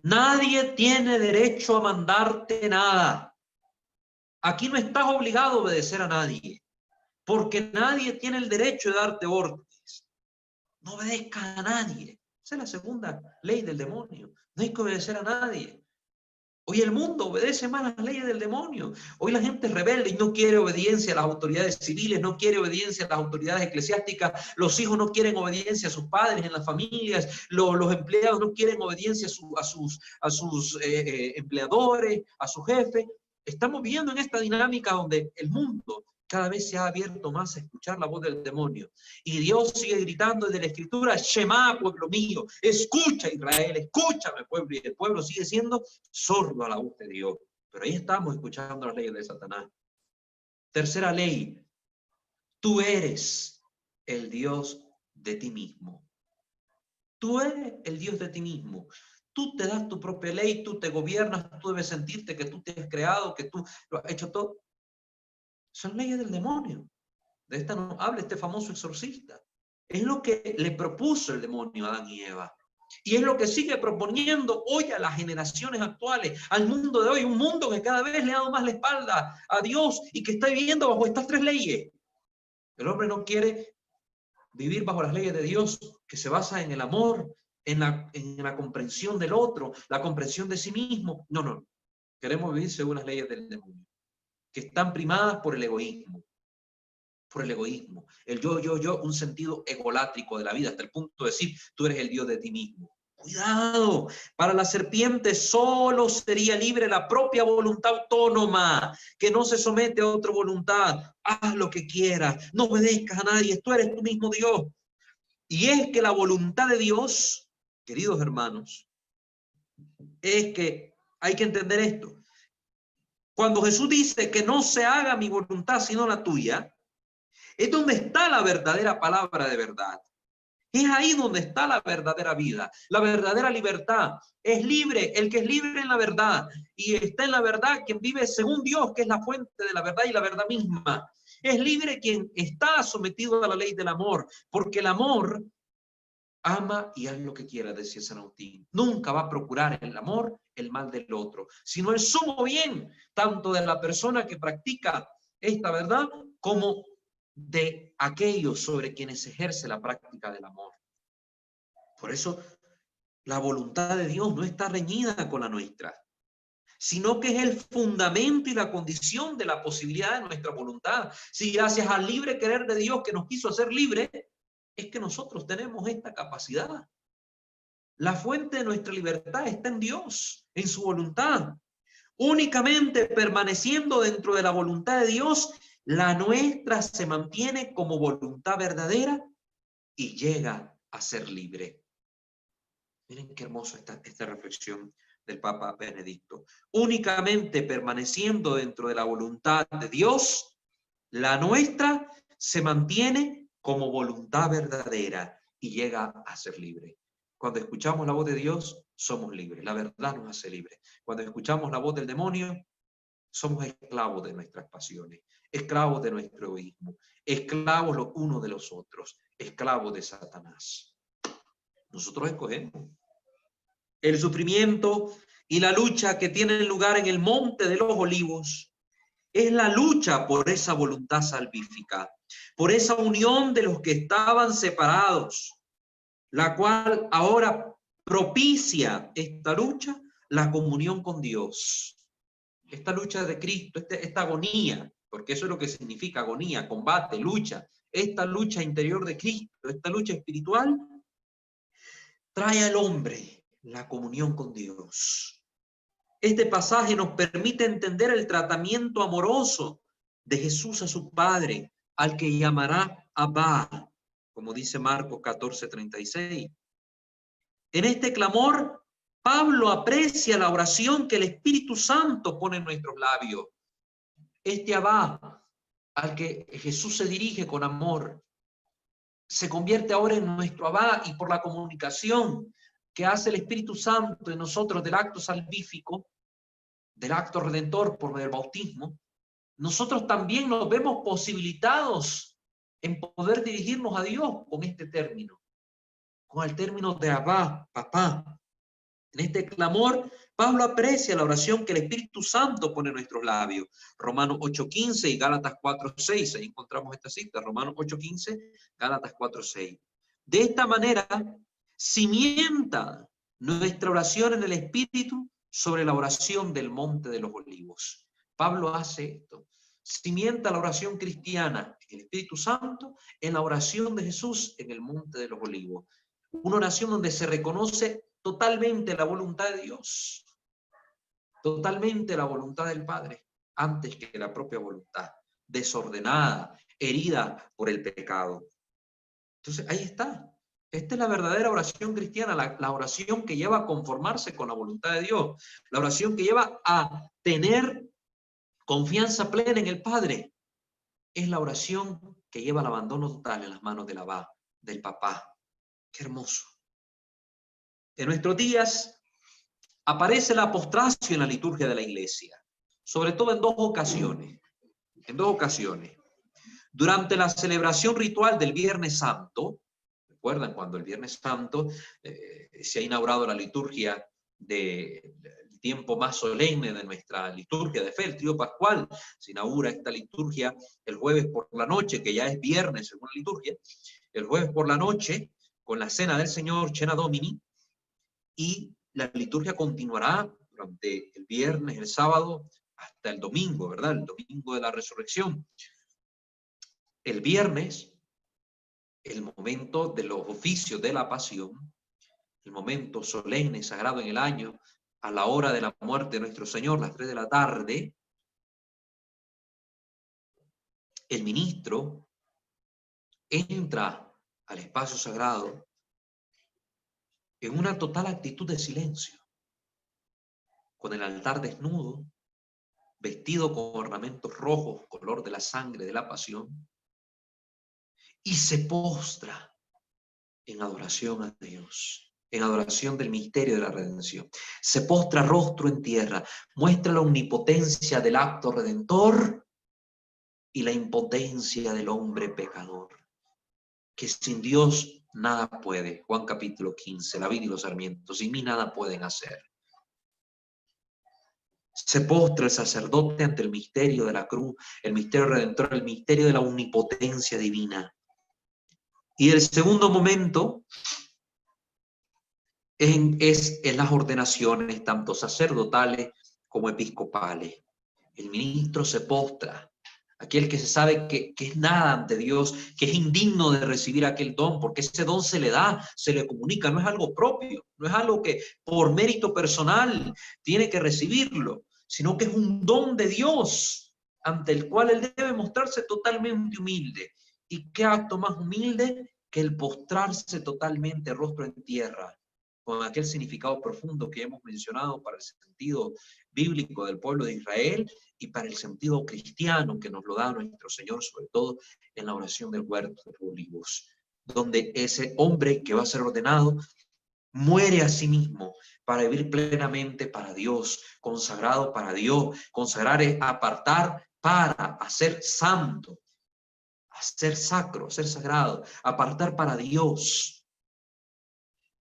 nadie tiene derecho a mandarte nada. Aquí no estás obligado a obedecer a nadie, porque nadie tiene el derecho de darte órdenes. No obedezcas a nadie. Esa es la segunda ley del demonio. No hay que obedecer a nadie. Hoy el mundo obedece más las leyes del demonio. Hoy la gente es rebelde y no quiere obediencia a las autoridades civiles, no quiere obediencia a las autoridades eclesiásticas. Los hijos no quieren obediencia a sus padres en las familias. Los empleados no quieren obediencia a sus empleadores, a su jefe. Estamos viendo en esta dinámica donde el mundo cada vez se ha abierto más a escuchar la voz del demonio. Y Dios sigue gritando desde la Escritura, Shema, pueblo mío, escucha Israel, escúchame pueblo. Y el pueblo sigue siendo sordo a la voz de Dios. Pero ahí estamos escuchando las leyes de Satanás. Tercera ley, tú eres el Dios de ti mismo. Tú eres el Dios de ti mismo. Tú te das tu propia ley, tú te gobiernas, tú debes sentirte que tú te has creado, que tú lo has hecho todo. Son leyes del demonio. De esta nos habla este famoso exorcista. Es lo que le propuso el demonio a Adán y Eva. Y es lo que sigue proponiendo hoy a las generaciones actuales, al mundo de hoy, un mundo que cada vez le ha dado más la espalda a Dios y que está viviendo bajo estas 3 leyes. El hombre no quiere vivir bajo las leyes de Dios, que se basa en el amor, en la comprensión del otro, la comprensión de sí mismo. No. Queremos vivir según las leyes del demonio, que están primadas por el egoísmo. Por el egoísmo. El yo, un sentido egolátrico de la vida, hasta el punto de decir, tú eres el Dios de ti mismo. Cuidado, para la serpiente solo sería libre la propia voluntad autónoma, que no se somete a otra voluntad. Haz lo que quieras, no obedezcas a nadie, tú eres tú mismo Dios. Y es que la voluntad de Dios, queridos hermanos, es que hay que entender esto. Cuando Jesús dice que no se haga mi voluntad sino la tuya, es donde está la verdadera palabra de verdad. Es ahí donde está la verdadera vida, la verdadera libertad. Es libre el que es libre en la verdad. Y está en la verdad quien vive según Dios, que es la fuente de la verdad y la verdad misma. Es libre quien está sometido a la ley del amor, porque el amor ama y haz lo que quiera, decía San Agustín. Nunca va a procurar el amor el mal del otro, sino el sumo bien, tanto de la persona que practica esta verdad, como de aquellos sobre quienes ejerce la práctica del amor. Por eso, la voluntad de Dios no está reñida con la nuestra, sino que es el fundamento y la condición de la posibilidad de nuestra voluntad. Si gracias al libre querer de Dios que nos quiso hacer libres, es que nosotros tenemos esta capacidad. La fuente de nuestra libertad está en Dios, en su voluntad. Únicamente permaneciendo dentro de la voluntad de Dios, la nuestra se mantiene como voluntad verdadera y llega a ser libre. Miren qué hermoso esta reflexión del Papa Benedicto. Únicamente permaneciendo dentro de la voluntad de Dios, la nuestra se mantiene como voluntad verdadera y llega a ser libre. Cuando escuchamos la voz de Dios, somos libres. La verdad nos hace libres. Cuando escuchamos la voz del demonio, somos esclavos de nuestras pasiones, esclavos de nuestro egoísmo, esclavos los unos de los otros, esclavos de Satanás. Nosotros escogemos. El sufrimiento y la lucha que tienen lugar en el Monte de los Olivos es la lucha por esa voluntad salvífica, por esa unión de los que estaban separados, la cual ahora propicia esta lucha, la comunión con Dios. Esta lucha de Cristo, esta agonía, porque eso es lo que significa agonía, combate, lucha. Esta lucha interior de Cristo, esta lucha espiritual, trae al hombre la comunión con Dios. Este pasaje nos permite entender el tratamiento amoroso de Jesús a su Padre, al que llamará Abba, como dice Marcos 14:36. En este clamor, Pablo aprecia la oración que el Espíritu Santo pone en nuestros labios. Este Abba, al que Jesús se dirige con amor, se convierte ahora en nuestro Abba, y por la comunicación que hace el Espíritu Santo en nosotros del acto salvífico, del acto redentor por medio del bautismo, nosotros también nos vemos posibilitados en poder dirigirnos a Dios con este término, con el término de Abba, papá. En este clamor, Pablo aprecia la oración que el Espíritu Santo pone en nuestros labios. Romanos 8:15 y Gálatas 4:6. Ahí encontramos esta cita, Romanos 8:15, Gálatas 4:6. De esta manera, cimienta nuestra oración en el Espíritu sobre la oración del Monte de los Olivos. Pablo hace esto. Cimienta la oración cristiana en el Espíritu Santo, en la oración de Jesús en el Monte de los Olivos. Una oración donde se reconoce totalmente la voluntad de Dios, totalmente la voluntad del Padre, antes que la propia voluntad, desordenada, herida por el pecado. Entonces, ahí está. Esta es la verdadera oración cristiana, la oración que lleva a conformarse con la voluntad de Dios, la oración que lleva a tener confianza plena en el Padre. Es la oración que lleva al abandono total en las manos del Abba, del papá. Qué hermoso. En nuestros días aparece la postración en la liturgia de la iglesia, sobre todo en dos ocasiones. Durante la celebración ritual del Viernes Santo, ¿recuerdan cuando el Viernes Santo se ha inaugurado la liturgia del tiempo más solemne de nuestra liturgia de fe, el trío pascual? Se inaugura esta liturgia el jueves por la noche, que ya es viernes según la liturgia, el jueves por la noche con la cena del Señor, Cena Domini, y la liturgia continuará durante el viernes, el sábado, hasta el domingo, ¿verdad? El domingo de la resurrección. El viernes, el momento de los oficios de la pasión, el momento solemne, sagrado en el año, a la hora de la muerte de nuestro Señor, las 3 de la tarde, el ministro entra al espacio sagrado en una total actitud de silencio, con el altar desnudo, vestido con ornamentos rojos, color de la sangre de la pasión, y se postra en adoración a Dios, en adoración del misterio de la redención. Se postra rostro en tierra, muestra la omnipotencia del acto redentor y la impotencia del hombre pecador, que sin Dios nada puede. Juan capítulo 15, la vid y los sarmientos, sin mí nada pueden hacer. Se postra el sacerdote ante el misterio de la cruz, el misterio redentor, el misterio de la omnipotencia divina. Y el segundo momento es en las ordenaciones, tanto sacerdotales como episcopales. El ministro se postra, aquel que se sabe que es nada ante Dios, que es indigno de recibir aquel don, porque ese don se le da, se le comunica, no es algo propio, no es algo que por mérito personal tiene que recibirlo, sino que es un don de Dios, ante el cual él debe mostrarse totalmente humilde. ¿Y qué acto más humilde que el postrarse totalmente rostro en tierra, con aquel significado profundo que hemos mencionado para el sentido bíblico del pueblo de Israel y para el sentido cristiano que nos lo da nuestro Señor, sobre todo en la oración del huerto de los olivos? donde ese hombre que va a ser ordenado muere a sí mismo para vivir plenamente para Dios, consagrado para Dios. Consagrar es apartar para hacer santo, hacer sacro, hacer sagrado, apartar para Dios.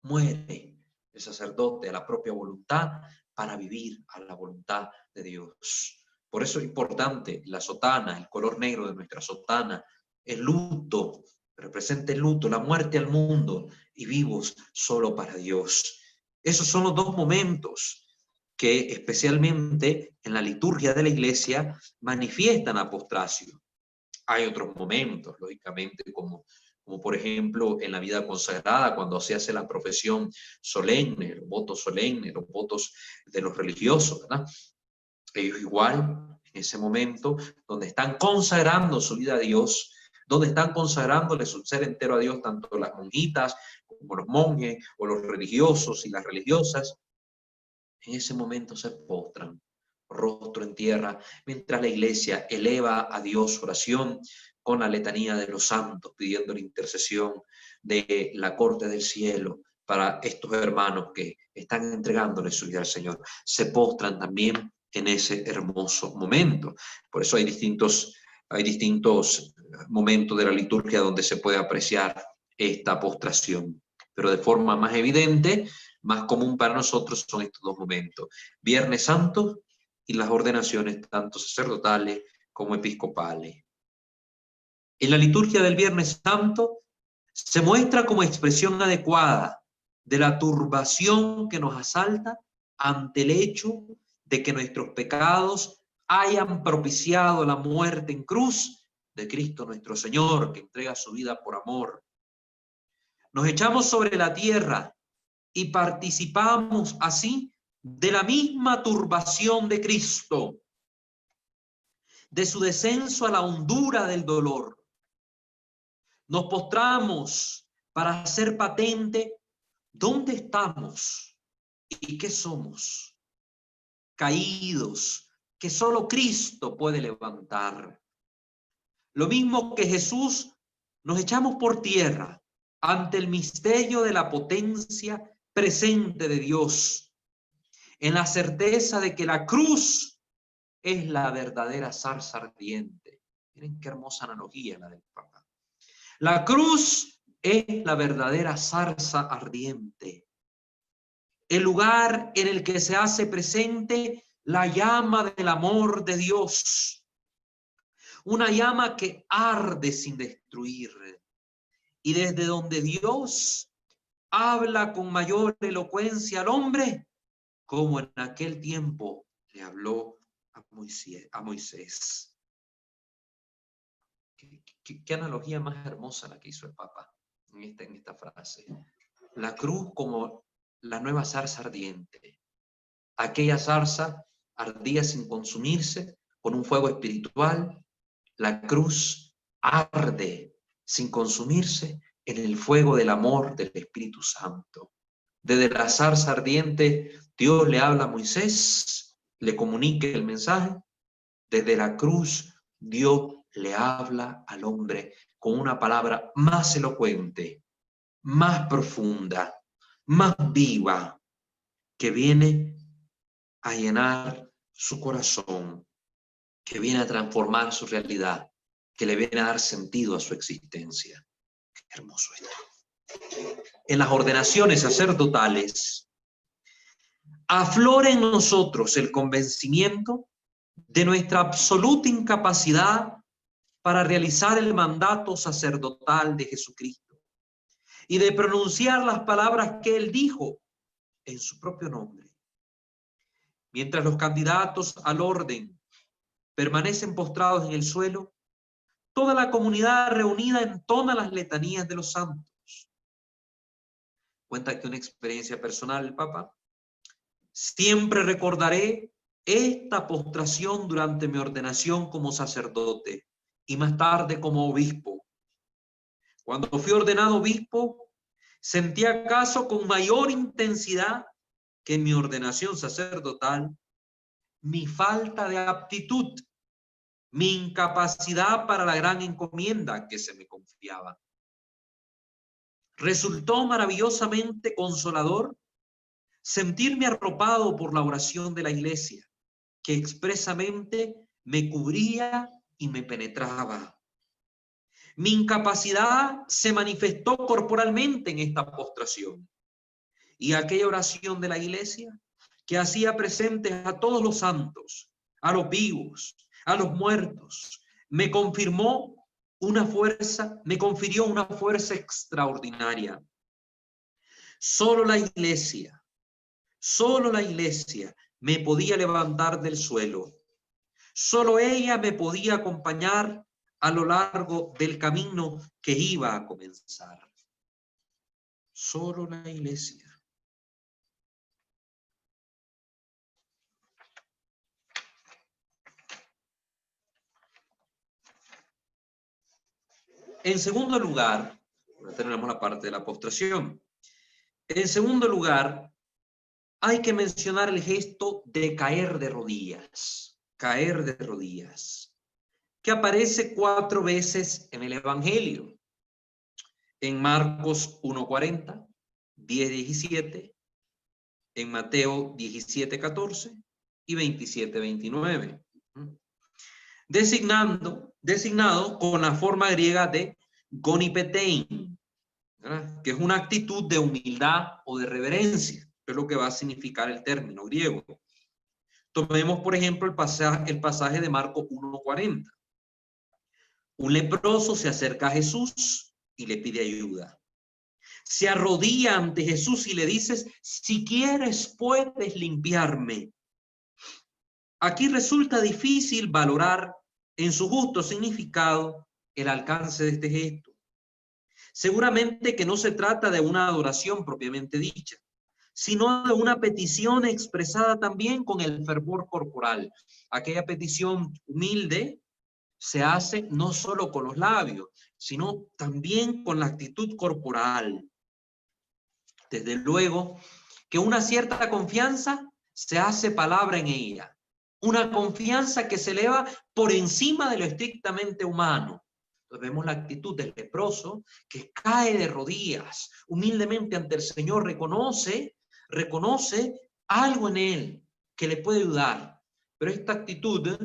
Muere el sacerdote a la propia voluntad para vivir a la voluntad de Dios. Por eso es importante la sotana, el color negro de nuestra sotana, el luto, representa el luto, la muerte al mundo y vivos solo para Dios. Esos son los dos momentos que especialmente en la liturgia de la iglesia manifiestan apostasia. Hay otros momentos, lógicamente, como por ejemplo en la vida consagrada, cuando se hace la profesión solemne, los votos de los religiosos, ¿verdad? Ellos igual, en ese momento, donde están consagrando su vida a Dios, donde están consagrándole su ser entero a Dios, tanto las monjitas como los monjes, o los religiosos y las religiosas, en ese momento se postran, rostro en tierra, mientras la iglesia eleva a Dios su oración con la letanía de los santos, pidiendo la intercesión de la corte del cielo para estos hermanos que están entregándole su vida al Señor. Se postran también en ese hermoso momento. Por eso hay distintos momentos de la liturgia donde se puede apreciar esta postración. Pero de forma más evidente, más común para nosotros son estos dos momentos. Viernes Santo y las ordenaciones tanto sacerdotales como episcopales. En la liturgia del Viernes Santo se muestra como expresión adecuada de la turbación que nos asalta ante el hecho de que nuestros pecados hayan propiciado la muerte en cruz de Cristo nuestro Señor, que entrega su vida por amor. Nos echamos sobre la tierra y participamos así de la misma turbación de Cristo, de su descenso a la hondura del dolor. Nos postramos para hacer patente dónde estamos y qué somos, caídos, que solo Cristo puede levantar. Lo mismo que Jesús, nos echamos por tierra ante el misterio de la potencia presente de Dios, en la certeza de que la cruz es la verdadera zarza ardiente. Miren qué hermosa analogía la del Papa. La cruz es la verdadera zarza ardiente, el lugar en el que se hace presente la llama del amor de Dios, una llama que arde sin destruir, y desde donde Dios habla con mayor elocuencia al hombre, como en aquel tiempo le habló a Moisés. ¿Qué analogía más hermosa la que hizo el Papa en esta frase? La cruz como la nueva zarza ardiente. Aquella zarza ardía sin consumirse con un fuego espiritual. La cruz arde sin consumirse en el fuego del amor del Espíritu Santo. Desde la zarza ardiente, Dios le habla a Moisés, le comunica el mensaje. Desde la cruz, Dios le habla al hombre con una palabra más elocuente, más profunda, más viva, que viene a llenar su corazón, que viene a transformar su realidad, que le viene a dar sentido a su existencia. Qué hermoso esto. En las ordenaciones sacerdotales, aflora en nosotros el convencimiento de nuestra absoluta incapacidad para realizar el mandato sacerdotal de Jesucristo y de pronunciar las palabras que Él dijo en su propio nombre. Mientras los candidatos al orden permanecen postrados en el suelo, toda la comunidad reunida entona las letanías de los santos. Cuenta que una experiencia personal el Papa: siempre recordaré esta postración durante mi ordenación como sacerdote y más tarde como obispo. Cuando fui ordenado obispo, sentí acaso con mayor intensidad que en mi ordenación sacerdotal mi falta de aptitud, mi incapacidad para la gran encomienda que se me confiaba. Resultó maravillosamente consolador sentirme arropado por la oración de la iglesia, que expresamente me cubría y me penetraba. Mi incapacidad se manifestó corporalmente en esta postración. Y aquella oración de la iglesia que hacía presentes a todos los santos, a los vivos, a los muertos, me confirió una fuerza extraordinaria. Solo la iglesia me podía levantar del suelo. Solo ella me podía acompañar a lo largo del camino que iba a comenzar. Solo la iglesia. En segundo lugar, tenemos la parte de la postración. En segundo lugar, hay que mencionar el gesto de caer de rodillas, que aparece 4 veces en el Evangelio. En Marcos 1:40, 10:17, en Mateo 17:14 y 27:29. Designado con la forma griega de gonipetein, ¿verdad? Que es una actitud de humildad o de reverencia, que es lo que va a significar el término griego. Tomemos, por ejemplo, el pasaje de Marcos 1:40. Un leproso se acerca a Jesús y le pide ayuda. Se arrodilla ante Jesús y le dice: si quieres, puedes limpiarme. Aquí resulta difícil valorar en su justo significado el alcance de este gesto. Seguramente que no se trata de una adoración propiamente dicha, sino de una petición expresada también con el fervor corporal. Aquella petición humilde se hace no solo con los labios, sino también con la actitud corporal. Desde luego que una cierta confianza se hace palabra en ella. Una confianza que se eleva por encima de lo estrictamente humano. Entonces vemos la actitud del leproso que cae de rodillas humildemente ante el Señor, reconoce algo en él que le puede ayudar. Pero esta actitud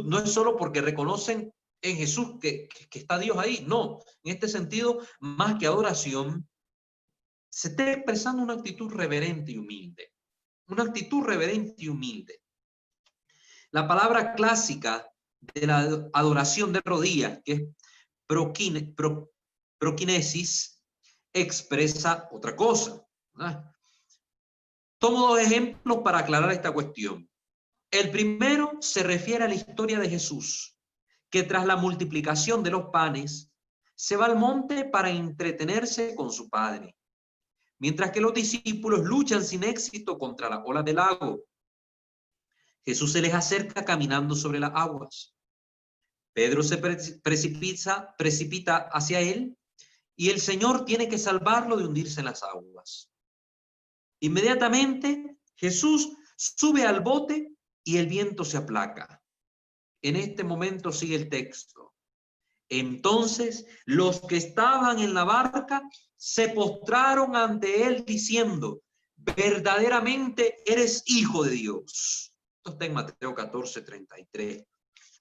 no es solo porque reconocen en Jesús que está Dios ahí. No, en este sentido, más que adoración, se está expresando una actitud reverente y humilde. Una actitud reverente y humilde. La palabra clásica de la adoración de rodillas, que es prokinesis, expresa otra cosa, ¿verdad? Tomo 2 ejemplos para aclarar esta cuestión. El primero se refiere a la historia de Jesús, que tras la multiplicación de los panes, se va al monte para entretenerse con su padre, mientras que los discípulos luchan sin éxito contra las olas del lago. Jesús se les acerca caminando sobre las aguas. Pedro se precipita hacia él y el Señor tiene que salvarlo de hundirse en las aguas. Inmediatamente Jesús sube al bote y el viento se aplaca. En este momento sigue el texto. Entonces los que estaban en la barca se postraron ante él diciendo: verdaderamente eres hijo de Dios. Esto está en Mateo 14:33.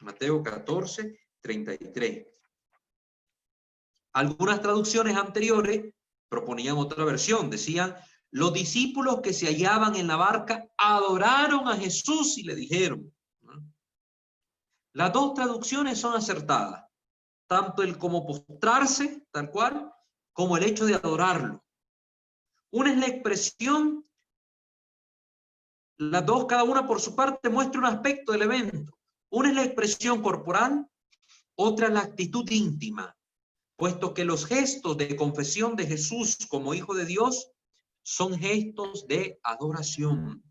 Mateo 14:33. Algunas traducciones anteriores proponían otra versión. Decían: los discípulos que se hallaban en la barca adoraron a Jesús y le dijeron. Las 2 traducciones son acertadas. Tanto el como postrarse, tal cual, como el hecho de adorarlo. Una es la expresión. Las 2, cada una por su parte, muestra un aspecto del evento. Una es la expresión corporal, otra es la actitud íntima, puesto que los gestos de confesión de Jesús como Hijo de Dios son gestos de adoración.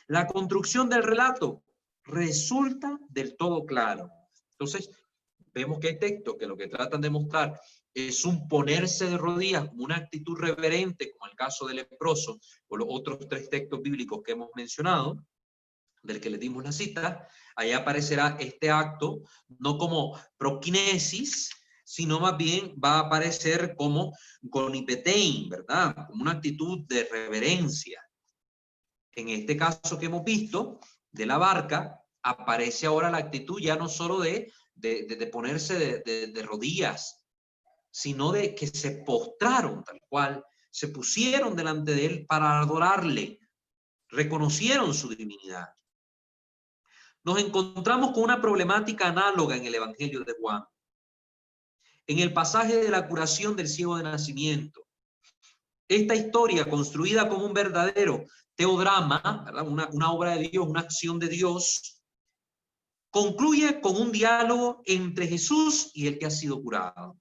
La construcción del relato resulta del todo claro. Entonces, vemos que hay textos que lo que tratan de mostrar es un ponerse de rodillas como una actitud reverente, como el caso del leproso, o los otros 3 textos bíblicos que hemos mencionado, del que le dimos la cita. Ahí aparecerá este acto, no como prokinesis, sino más bien va a aparecer como gonipetein, ¿verdad? Como una actitud de reverencia. En este caso que hemos visto de la barca, aparece ahora la actitud ya no solo de ponerse de rodillas, sino de que se postraron tal cual, se pusieron delante de él para adorarle, reconocieron su divinidad. Nos encontramos con una problemática análoga en el Evangelio de Juan. En el pasaje de la curación del ciego de nacimiento, esta historia construida como un verdadero teodrama, ¿verdad? Una obra de Dios, una acción de Dios, concluye con un diálogo entre Jesús y el que ha sido curado,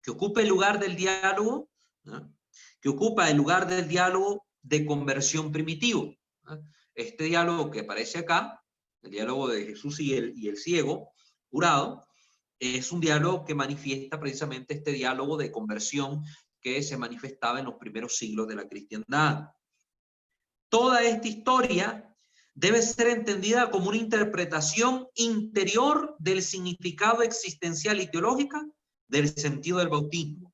que ocupa el lugar del diálogo, ¿no? Que ocupa el lugar del diálogo de conversión primitivo, ¿no? Este diálogo que aparece acá, el diálogo de Jesús y el ciego curado, es un diálogo que manifiesta precisamente este diálogo de conversión que se manifestaba en los primeros siglos de la cristiandad. Toda esta historia debe ser entendida como una interpretación interior del significado existencial y teológica del sentido del bautismo.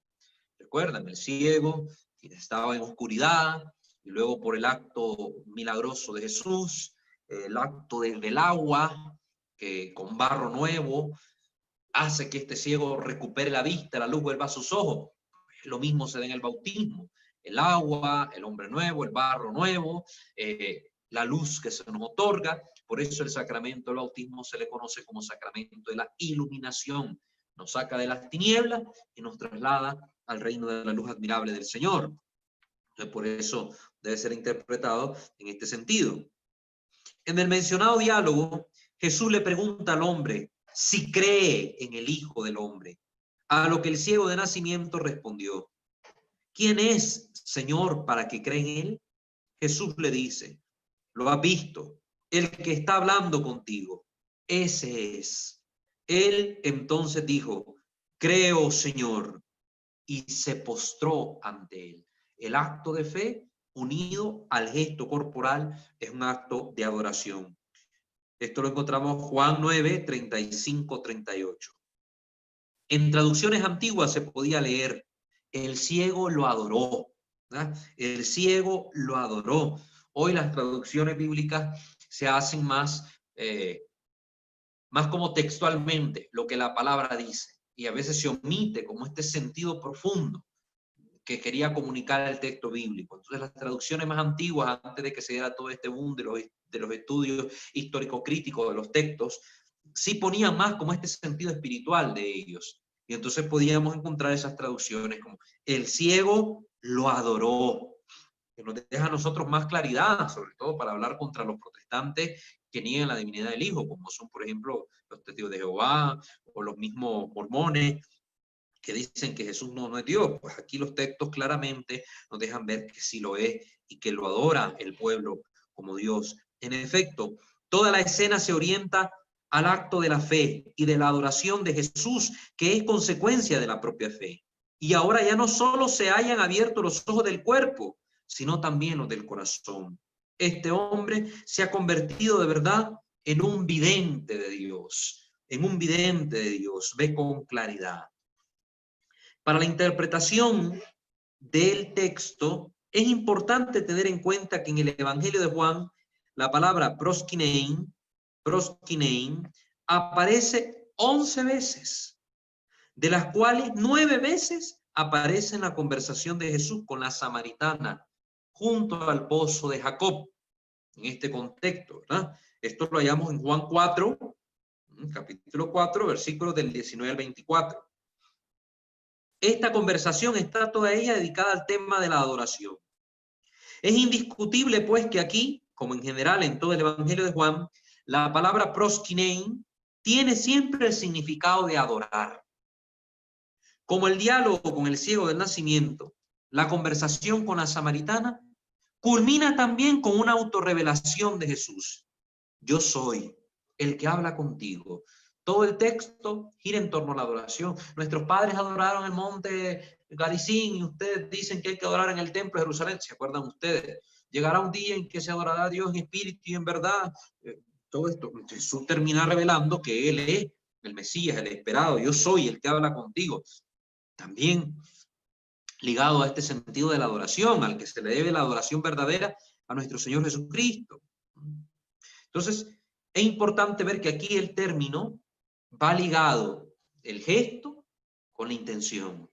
Recuerdan, el ciego estaba en oscuridad y luego por el acto milagroso de Jesús, el acto del agua, que con barro nuevo hace que este ciego recupere la vista, la luz vuelva a sus ojos. Lo mismo se da en el bautismo. El agua, el hombre nuevo, el barro nuevo, la luz que se nos otorga. Por eso el sacramento del bautismo se le conoce como sacramento de la iluminación. Nos saca de las tinieblas y nos traslada al reino de la luz admirable del Señor. Entonces, por eso debe ser interpretado en este sentido. En el mencionado diálogo, Jesús le pregunta al hombre si cree en el Hijo del Hombre, a lo que el ciego de nacimiento respondió: ¿quién es, Señor, para que cree en él? Jesús le dice: lo has visto, el que está hablando contigo, ese es. Él entonces dijo: creo, Señor, y se postró ante él. El acto de fe unido al gesto corporal es un acto de adoración. Esto lo encontramos en Juan 9, 35, 38. En traducciones antiguas se podía leer: el ciego lo adoró, ¿verdad? El ciego lo adoró. Hoy las traducciones bíblicas se hacen más como textualmente lo que la palabra dice, y a veces se omite como este sentido profundo que quería comunicar el texto bíblico. Entonces las traducciones más antiguas, antes de que se diera todo este boom de los estudios histórico-críticos de los textos, sí ponían más como este sentido espiritual de ellos. Y entonces podíamos encontrar esas traducciones como el ciego lo adoró, que nos deja a nosotros más claridad, sobre todo para hablar contra los protestantes que niegan la divinidad del Hijo, como son, por ejemplo, los testigos de Jehová o los mismos mormones, que dicen que Jesús no es Dios. Pues aquí los textos claramente nos dejan ver que sí lo es y que lo adora el pueblo como Dios. En efecto, toda la escena se orienta al acto de la fe y de la adoración de Jesús, que es consecuencia de la propia fe. Y ahora ya no solo se hayan abierto los ojos del cuerpo, sino también los del corazón. Este hombre se ha convertido de verdad en un vidente de Dios, ve con claridad. Para la interpretación del texto, es importante tener en cuenta que en el Evangelio de Juan, la palabra proskinein, aparece 11 veces, de las cuales 9 veces aparece en la conversación de Jesús con la samaritana, junto al pozo de Jacob, en este contexto, ¿verdad? Esto lo hallamos en Juan 4, capítulo 4, versículos del 19 al 24. Esta conversación está toda ella dedicada al tema de la adoración. Es indiscutible, pues, que aquí, como en general en todo el Evangelio de Juan, la palabra proskinein tiene siempre el significado de adorar. Como el diálogo con el ciego del nacimiento, la conversación con la samaritana culmina también con una autorrevelación de Jesús. Yo soy el que habla contigo. Todo el texto gira en torno a la adoración. Nuestros padres adoraron el monte Garizim y ustedes dicen que hay que adorar en el templo de Jerusalén. ¿Se acuerdan ustedes? Llegará un día en que se adorará a Dios en espíritu y en verdad. Todo esto, Jesús termina revelando que Él es el Mesías, el esperado, yo soy el que habla contigo. También ligado a este sentido de la adoración, al que se le debe la adoración verdadera a nuestro Señor Jesucristo. Entonces, es importante ver que aquí el término va ligado el gesto con la intención.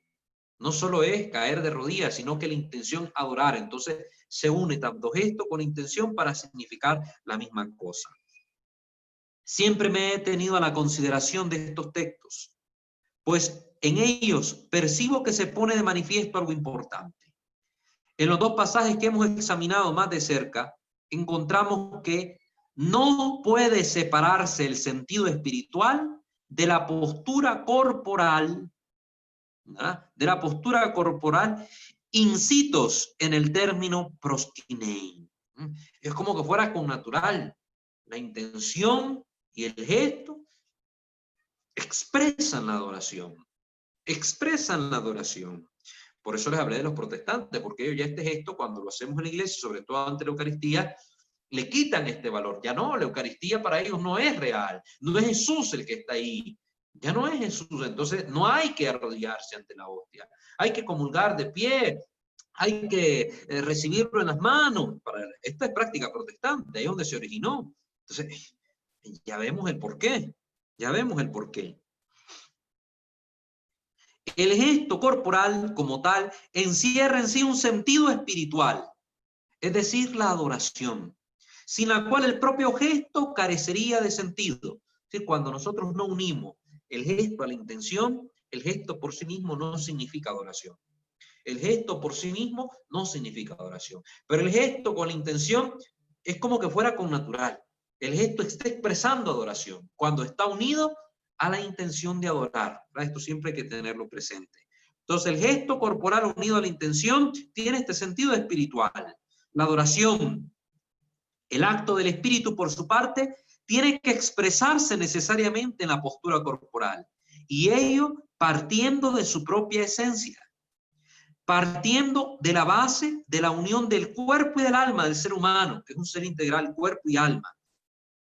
No solo es caer de rodillas, sino que la intención adorar. Entonces, se une tanto gesto con intención para significar la misma cosa. Siempre me he tenido a la consideración de estos textos, pues en ellos percibo que se pone de manifiesto algo importante. En los dos pasajes que hemos examinado más de cerca, encontramos que no puede separarse el sentido espiritual de la postura corporal, incitos en el término proskinei. Es como que fuera con natural. La intención y el gesto expresan la adoración. Expresan la adoración. Por eso les hablé de los protestantes, porque ellos ya este gesto, cuando lo hacemos en la iglesia, sobre todo ante la Eucaristía, le quitan este valor. Ya no, la Eucaristía para ellos no es real. No es Jesús el que está ahí. Ya no es Jesús. Entonces no hay que arrodillarse ante la hostia. Hay que comulgar de pie. Hay que recibirlo en las manos. Esta es práctica protestante, ahí es donde se originó. Entonces, ya vemos el porqué. Ya vemos el porqué. El gesto corporal como tal encierra en sí un sentido espiritual, es decir, la adoración, sin la cual el propio gesto carecería de sentido. Es decir, cuando nosotros no unimos el gesto a la intención, el gesto por sí mismo no significa adoración. El gesto por sí mismo no significa adoración. Pero el gesto con la intención es como que fuera con natural. El gesto está expresando adoración cuando está unido a la intención de adorar. Esto siempre hay que tenerlo presente. Entonces, el gesto corporal unido a la intención tiene este sentido espiritual. La adoración, el acto del espíritu por su parte, tiene que expresarse necesariamente en la postura corporal. Y ello partiendo de su propia esencia. Partiendo de la base de la unión del cuerpo y del alma del ser humano, que es un ser integral, cuerpo y alma.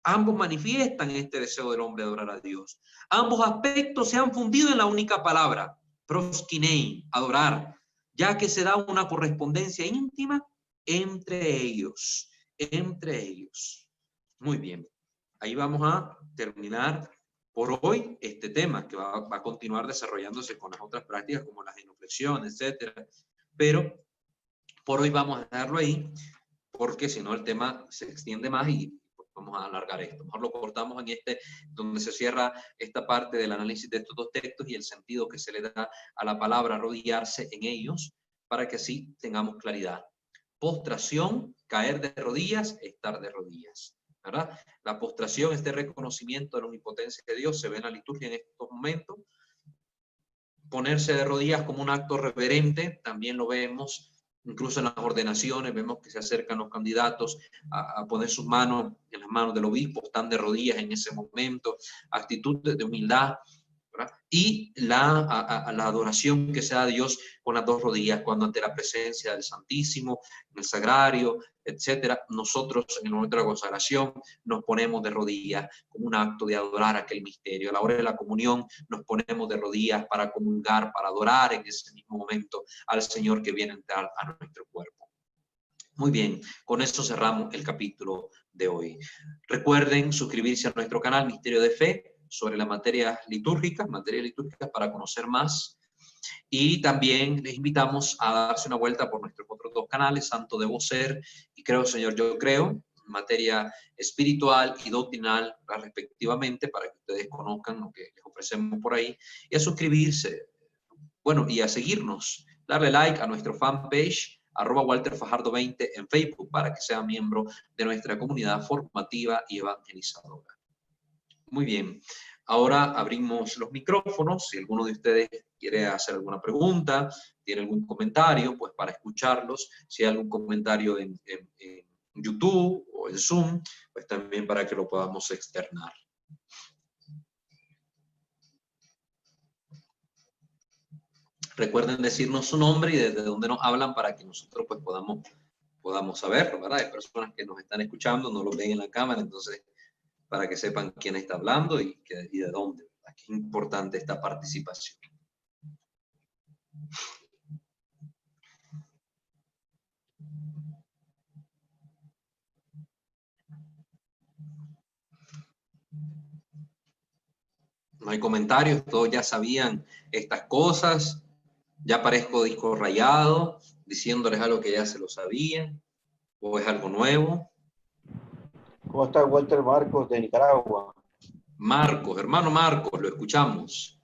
Ambos manifiestan este deseo del hombre de adorar a Dios. Ambos aspectos se han fundido en la única palabra, proskinei, adorar, ya que se da una correspondencia íntima entre ellos. Entre ellos. Muy bien. Ahí vamos a terminar por hoy este tema, que va a continuar desarrollándose con las otras prácticas como la genuflexión, etcétera. Pero por hoy vamos a dejarlo ahí, porque si no el tema se extiende más y vamos a alargar esto. Mejor lo cortamos en donde se cierra esta parte del análisis de estos dos textos y el sentido que se le da a la palabra arrodillarse en ellos, para que así tengamos claridad. Postración, caer de rodillas, estar de rodillas, ¿verdad? La postración, este reconocimiento de la omnipotencia de Dios, se ve en la liturgia en estos momentos. Ponerse de rodillas como un acto reverente, también lo vemos. Incluso en las ordenaciones vemos que se acercan los candidatos a poner sus manos en las manos del obispo, están de rodillas en ese momento, actitud de humildad, ¿verdad? Y la adoración que se da a Dios con las dos rodillas, cuando ante la presencia del Santísimo, en el sagrario, etcétera, nosotros en el momento de la consagración nos ponemos de rodillas como un acto de adorar aquel misterio. A la hora de la comunión nos ponemos de rodillas para comulgar, para adorar en ese mismo momento al Señor que viene a entrar a nuestro cuerpo. Muy bien, con eso cerramos el capítulo de hoy. Recuerden suscribirse a nuestro canal Misterio de Fe sobre las materias litúrgicas para conocer más. Y también les invitamos a darse una vuelta por nuestros otros dos canales, Santo Debo Ser y Creo Señor Yo Creo, materia espiritual y doctrinal respectivamente, para que ustedes conozcan lo que les ofrecemos por ahí, y a suscribirse, bueno, y a seguirnos, darle like a nuestro fanpage, @WalterFajardo20 en Facebook, para que sea miembro de nuestra comunidad formativa y evangelizadora. Muy bien, ahora abrimos los micrófonos. Si alguno de ustedes quiere hacer alguna pregunta, tiene algún comentario, pues para escucharlos. Si hay algún comentario en YouTube o en Zoom, pues también para que lo podamos externar. Recuerden decirnos su nombre y desde dónde nos hablan, para que nosotros pues podamos saberlo, ¿verdad? Hay personas que nos están escuchando, no lo ven en la cámara, entonces para que sepan quién está hablando y de dónde. Es importante esta participación. No hay comentarios, todos ya sabían estas cosas. Ya parezco disco rayado, diciéndoles algo que ya se lo sabían, o es algo nuevo. ¿Cómo está Walter Marcos de Nicaragua? Marcos, hermano Marcos, lo escuchamos.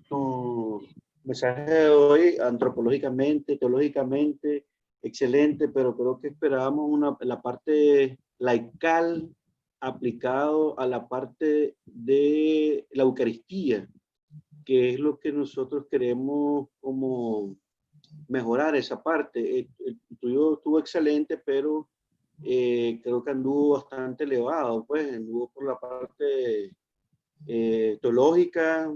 Tu mensaje de hoy, antropológicamente, teológicamente, excelente, pero creo que esperábamos la parte laical aplicado a la parte de la Eucaristía, que es lo que nosotros queremos como mejorar esa parte. El tuyo estuvo excelente, pero creo que anduvo bastante elevado, pues anduvo por la parte teológica,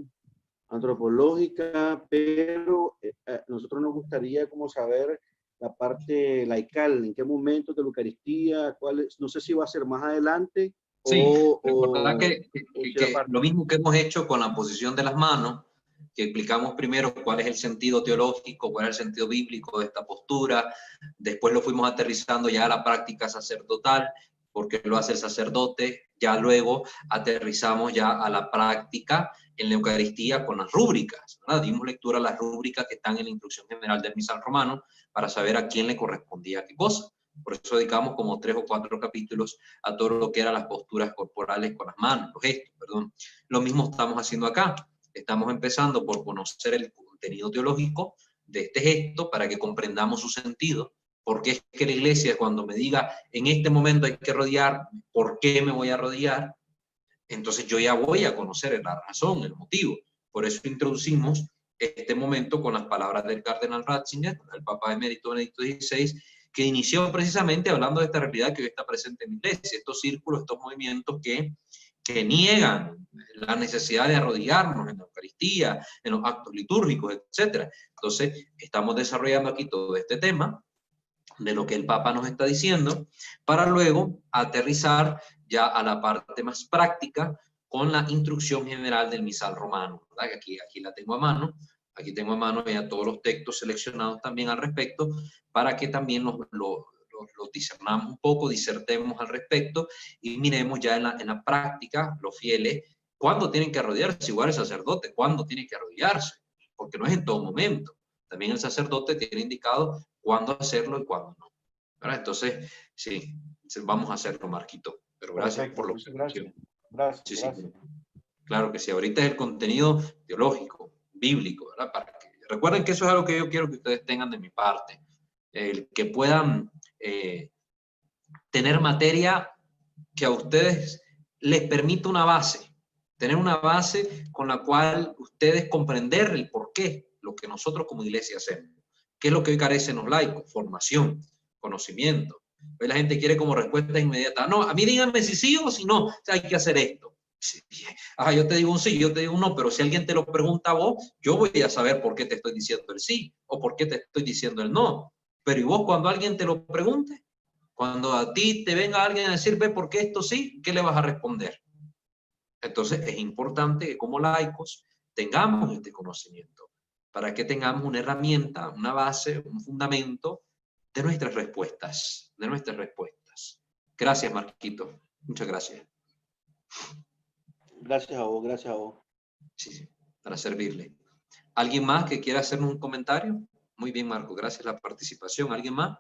antropológica, pero nosotros nos gustaría como saber la parte laical, en qué momentos de la Eucaristía, no sé si va a ser más adelante Sí, o recordad que lo mismo que hemos hecho con la posición de las manos, que explicamos primero cuál es el sentido teológico, cuál es el sentido bíblico de esta postura, después lo fuimos aterrizando ya a la práctica sacerdotal, porque lo hace el sacerdote, ya luego aterrizamos ya a la práctica en la Eucaristía con las rúbricas, ¿verdad? Dimos lectura a las rúbricas que están en la instrucción general del misal romano para saber a quién le correspondía qué cosa. Por eso dedicamos como 3 o 4 capítulos a todo lo que eran las posturas corporales con las manos, los gestos, perdón. Lo mismo estamos haciendo acá. Estamos empezando por conocer el contenido teológico de este gesto para que comprendamos su sentido. ¿Por qué es que la iglesia, cuando me diga en este momento hay que rodear, por qué me voy a rodear? Entonces yo ya voy a conocer la razón, el motivo. Por eso introducimos este momento con las palabras del cardenal Ratzinger, el Papa Emérito Benedicto XVI, que inició precisamente hablando de esta realidad que hoy está presente en la iglesia, estos círculos, estos movimientos que niegan la necesidad de arrodillarnos en la Eucaristía, en los actos litúrgicos, etc. Entonces, estamos desarrollando aquí todo este tema de lo que el Papa nos está diciendo, para luego aterrizar ya a la parte más práctica con la instrucción general del misal romano, ¿verdad? Aquí la tengo a mano. Aquí tengo a mano ya todos los textos seleccionados también al respecto, para que también los discernamos un poco, disertemos al respecto y miremos ya en la práctica, los fieles, cuándo tienen que arrodillarse, igual el sacerdote, cuándo tiene que arrodillarse, porque no es en todo momento. También el sacerdote tiene indicado cuándo hacerlo y cuándo no. ¿Verdad? Entonces, sí, vamos a hacerlo, Marquito. Pero gracias por la observación. Gracias. Sí, sí. Claro que sí. Ahorita es el contenido teológico, bíblico, ¿verdad? Recuerden que eso es algo que yo quiero que ustedes tengan de mi parte. El que puedan tener materia que a ustedes les permita una base. Tener una base con la cual ustedes comprender el por qué, lo que nosotros como iglesia hacemos. ¿Qué es lo que hoy carecen los laicos? Formación, conocimiento. Hoy la gente quiere como respuesta inmediata. No, a mí díganme si sí o si no. O sea, hay que hacer esto. Ajá, yo te digo un sí, yo te digo un no, pero si alguien te lo pregunta a vos, yo voy a saber por qué te estoy diciendo el sí o por qué te estoy diciendo el no. Pero ¿y vos cuando alguien te lo pregunte? Cuando a ti te venga alguien a decir, ve, ¿por qué esto sí? ¿Qué le vas a responder? Entonces es importante que como laicos tengamos este conocimiento para que tengamos una herramienta, una base, un fundamento de nuestras respuestas, Gracias, Marquito. Muchas gracias. Gracias a vos. Sí, para servirle. ¿Alguien más que quiera hacernos un comentario? Muy bien, Marco, gracias por la participación. ¿Alguien más?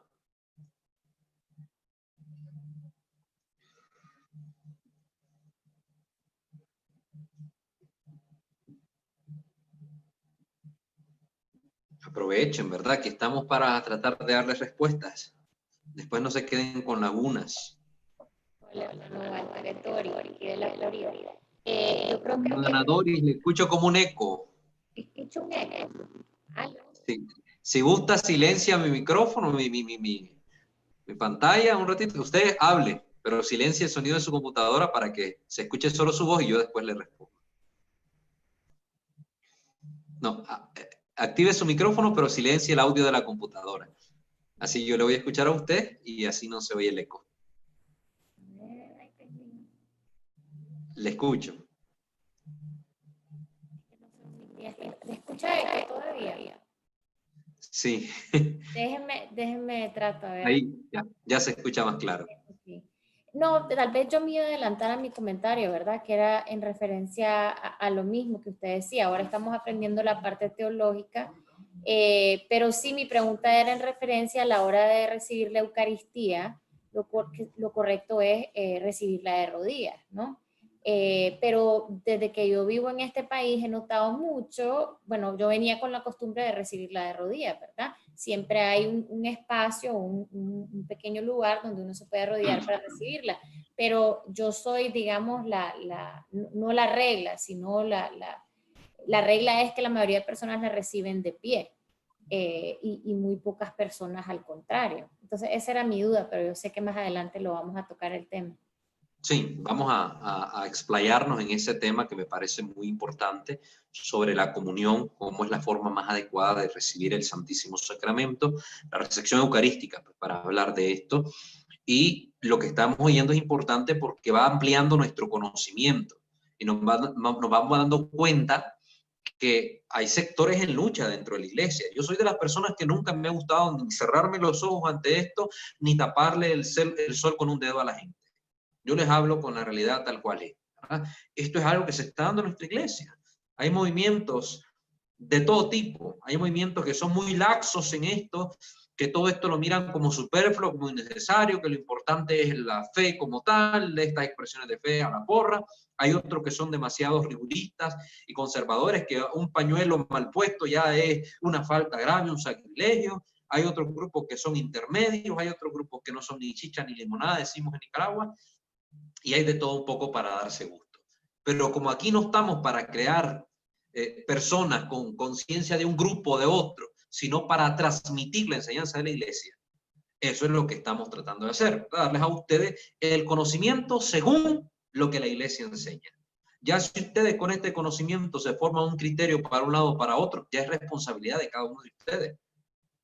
Aprovechen, ¿verdad? Que estamos para tratar de darles respuestas. Después no se queden con lagunas. Yo creo que Ana Doris, le escucho como un eco. escucho un eco. Sí. Si gusta, silencia mi micrófono, mi pantalla un ratito. Usted hable, pero silencia el sonido de su computadora para que se escuche solo su voz y yo después le respondo. No, active su micrófono, pero silencie el audio de la computadora. Así yo le voy a escuchar a usted y así no se oye el eco. Le escucho. ¿Me escucha esto todavía? Sí. Déjenme trato, a ver. Ahí ya se escucha más claro. Sí. No, tal vez yo me iba a adelantar a mi comentario, ¿verdad? Que era en referencia a lo mismo que usted decía. Ahora estamos aprendiendo la parte teológica, pero sí mi pregunta era en referencia a la hora de recibir la Eucaristía, lo correcto es recibirla de rodillas, ¿no? Pero desde que yo vivo en este país he notado mucho, bueno, yo venía con la costumbre de recibirla de rodillas, ¿verdad? Siempre hay un espacio, un pequeño lugar donde uno se puede arrodillar para recibirla, pero yo soy, digamos, no la regla, sino la regla es que la mayoría de personas la reciben de pie. Y muy pocas personas al contrario. Entonces esa era mi duda, pero yo sé que más adelante lo vamos a tocar el tema. Sí, vamos a explayarnos en ese tema que me parece muy importante sobre la comunión, cómo es la forma más adecuada de recibir el Santísimo Sacramento, la recepción eucarística, pues, para hablar de esto. Y lo que estamos oyendo es importante porque va ampliando nuestro conocimiento y nos vamos dando cuenta que hay sectores en lucha dentro de la iglesia. Yo soy de las personas que nunca me ha gustado ni cerrarme los ojos ante esto, ni taparle el sol con un dedo a la gente. Yo les hablo con la realidad tal cual es, ¿verdad? Esto es algo que se está dando en nuestra iglesia. Hay movimientos de todo tipo. Hay movimientos que son muy laxos en esto, que todo esto lo miran como superfluo, como innecesario, que lo importante es la fe como tal, de estas expresiones de fe a la porra. Hay otros que son demasiado rigoristas y conservadores, que un pañuelo mal puesto ya es una falta grave, un sacrilegio. Hay otros grupos que son intermedios, hay otros grupos que no son ni chicha ni limonada, decimos en Nicaragua. Y hay de todo un poco para darse gusto. Pero como aquí no estamos para crear personas con conciencia de un grupo o de otro, sino para transmitir la enseñanza de la iglesia, eso es lo que estamos tratando de hacer, darles a ustedes el conocimiento según lo que la iglesia enseña. Ya si ustedes con este conocimiento se forman un criterio para un lado o para otro, ya es responsabilidad de cada uno de ustedes.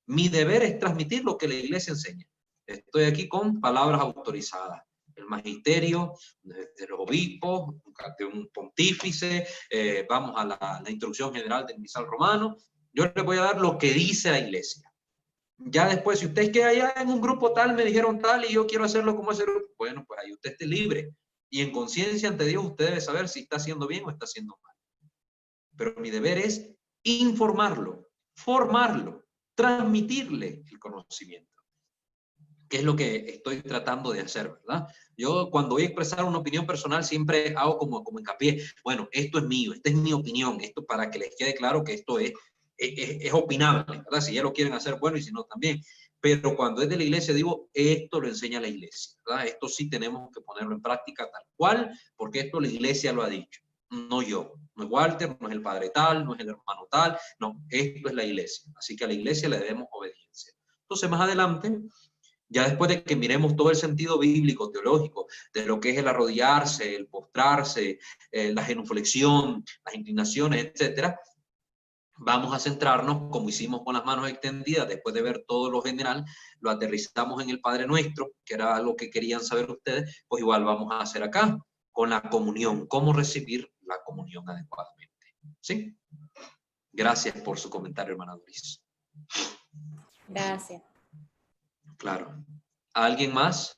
Mi deber es transmitir lo que la iglesia enseña. Estoy aquí con palabras autorizadas. El magisterio, de los obispos, de un pontífice, vamos a la instrucción general del misal romano. Yo les voy a dar lo que dice la iglesia. Ya después, si usted queda allá en un grupo tal, me dijeron tal y yo quiero hacerlo como ese grupo, bueno, pues ahí usted esté libre. Y en conciencia ante Dios usted debe saber si está haciendo bien o está haciendo mal. Pero mi deber es informarlo, formarlo, transmitirle el conocimiento, que es lo que estoy tratando de hacer, ¿verdad? Yo cuando voy a expresar una opinión personal siempre hago como hincapié, bueno, esto es mío, esta es mi opinión, esto para que les quede claro que esto es opinable, ¿verdad? Si ya lo quieren hacer, bueno, y si no, también. Pero cuando es de la iglesia, digo, esto lo enseña la iglesia, ¿verdad? Esto sí tenemos que ponerlo en práctica tal cual, porque esto la iglesia lo ha dicho, no yo, no es Walter, no es el padre tal, no es el hermano tal, no, esto es la iglesia. Así que a la iglesia le debemos obediencia. Entonces, más adelante, ya después de que miremos todo el sentido bíblico, teológico, de lo que es el arrodillarse, el postrarse, la genuflexión, las inclinaciones, etcétera, vamos a centrarnos, como hicimos con las manos extendidas, después de ver todo lo general, lo aterrizamos en el Padre Nuestro, que era algo que querían saber ustedes, pues igual vamos a hacer acá, con la comunión, cómo recibir la comunión adecuadamente. ¿Sí? Gracias por su comentario, hermana Doris. Gracias. Claro. ¿Alguien más?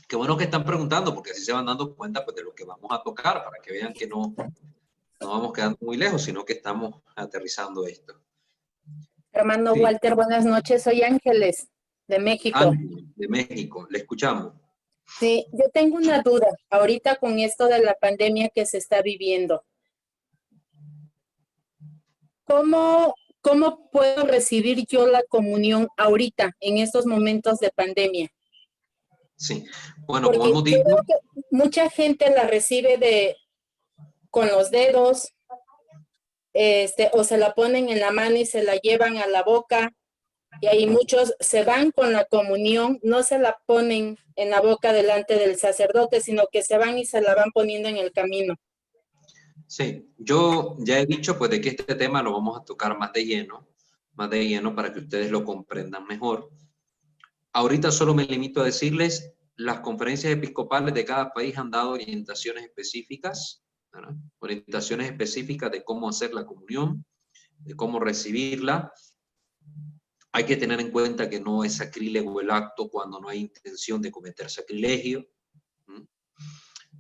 Qué bueno que están preguntando, porque así se van dando cuenta pues, de lo que vamos a tocar, para que vean que no vamos quedando muy lejos, sino que estamos aterrizando esto. Hermano Sí. Walter, buenas noches. Soy Ángeles, de México. Ángel, de México, le escuchamos. Sí, yo tengo una duda ahorita con esto de la pandemia que se está viviendo. ¿Cómo puedo recibir yo la comunión ahorita, en estos momentos de pandemia? Sí, bueno, Porque como hemos dicho, yo veo que mucha gente la recibe con los dedos, o se la ponen en la mano y se la llevan a la boca, y ahí muchos se van con la comunión, no se la ponen en la boca delante del sacerdote, sino que se van y se la van poniendo en el camino. sí, yo ya he dicho pues de que este tema lo vamos a tocar más de lleno para que ustedes lo comprendan mejor. Ahorita solo me limito a decirles las conferencias episcopales de cada país han dado orientaciones específicas, ¿verdad? Orientaciones específicas de cómo hacer la comunión, de cómo recibirla. Hay que tener en cuenta que no es sacrílego el acto cuando no hay intención de cometer sacrilegio.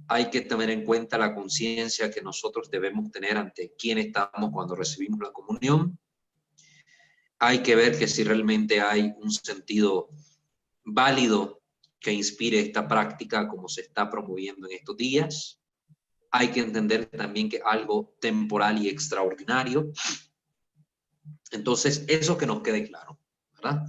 Hay que tener en cuenta la conciencia que nosotros debemos tener ante quién estamos cuando recibimos la comunión. Hay que ver que si realmente hay un sentido válido que inspire esta práctica como se está promoviendo en estos días. Hay que entender también que algo temporal y extraordinario. Entonces, eso que nos quede claro, ¿verdad?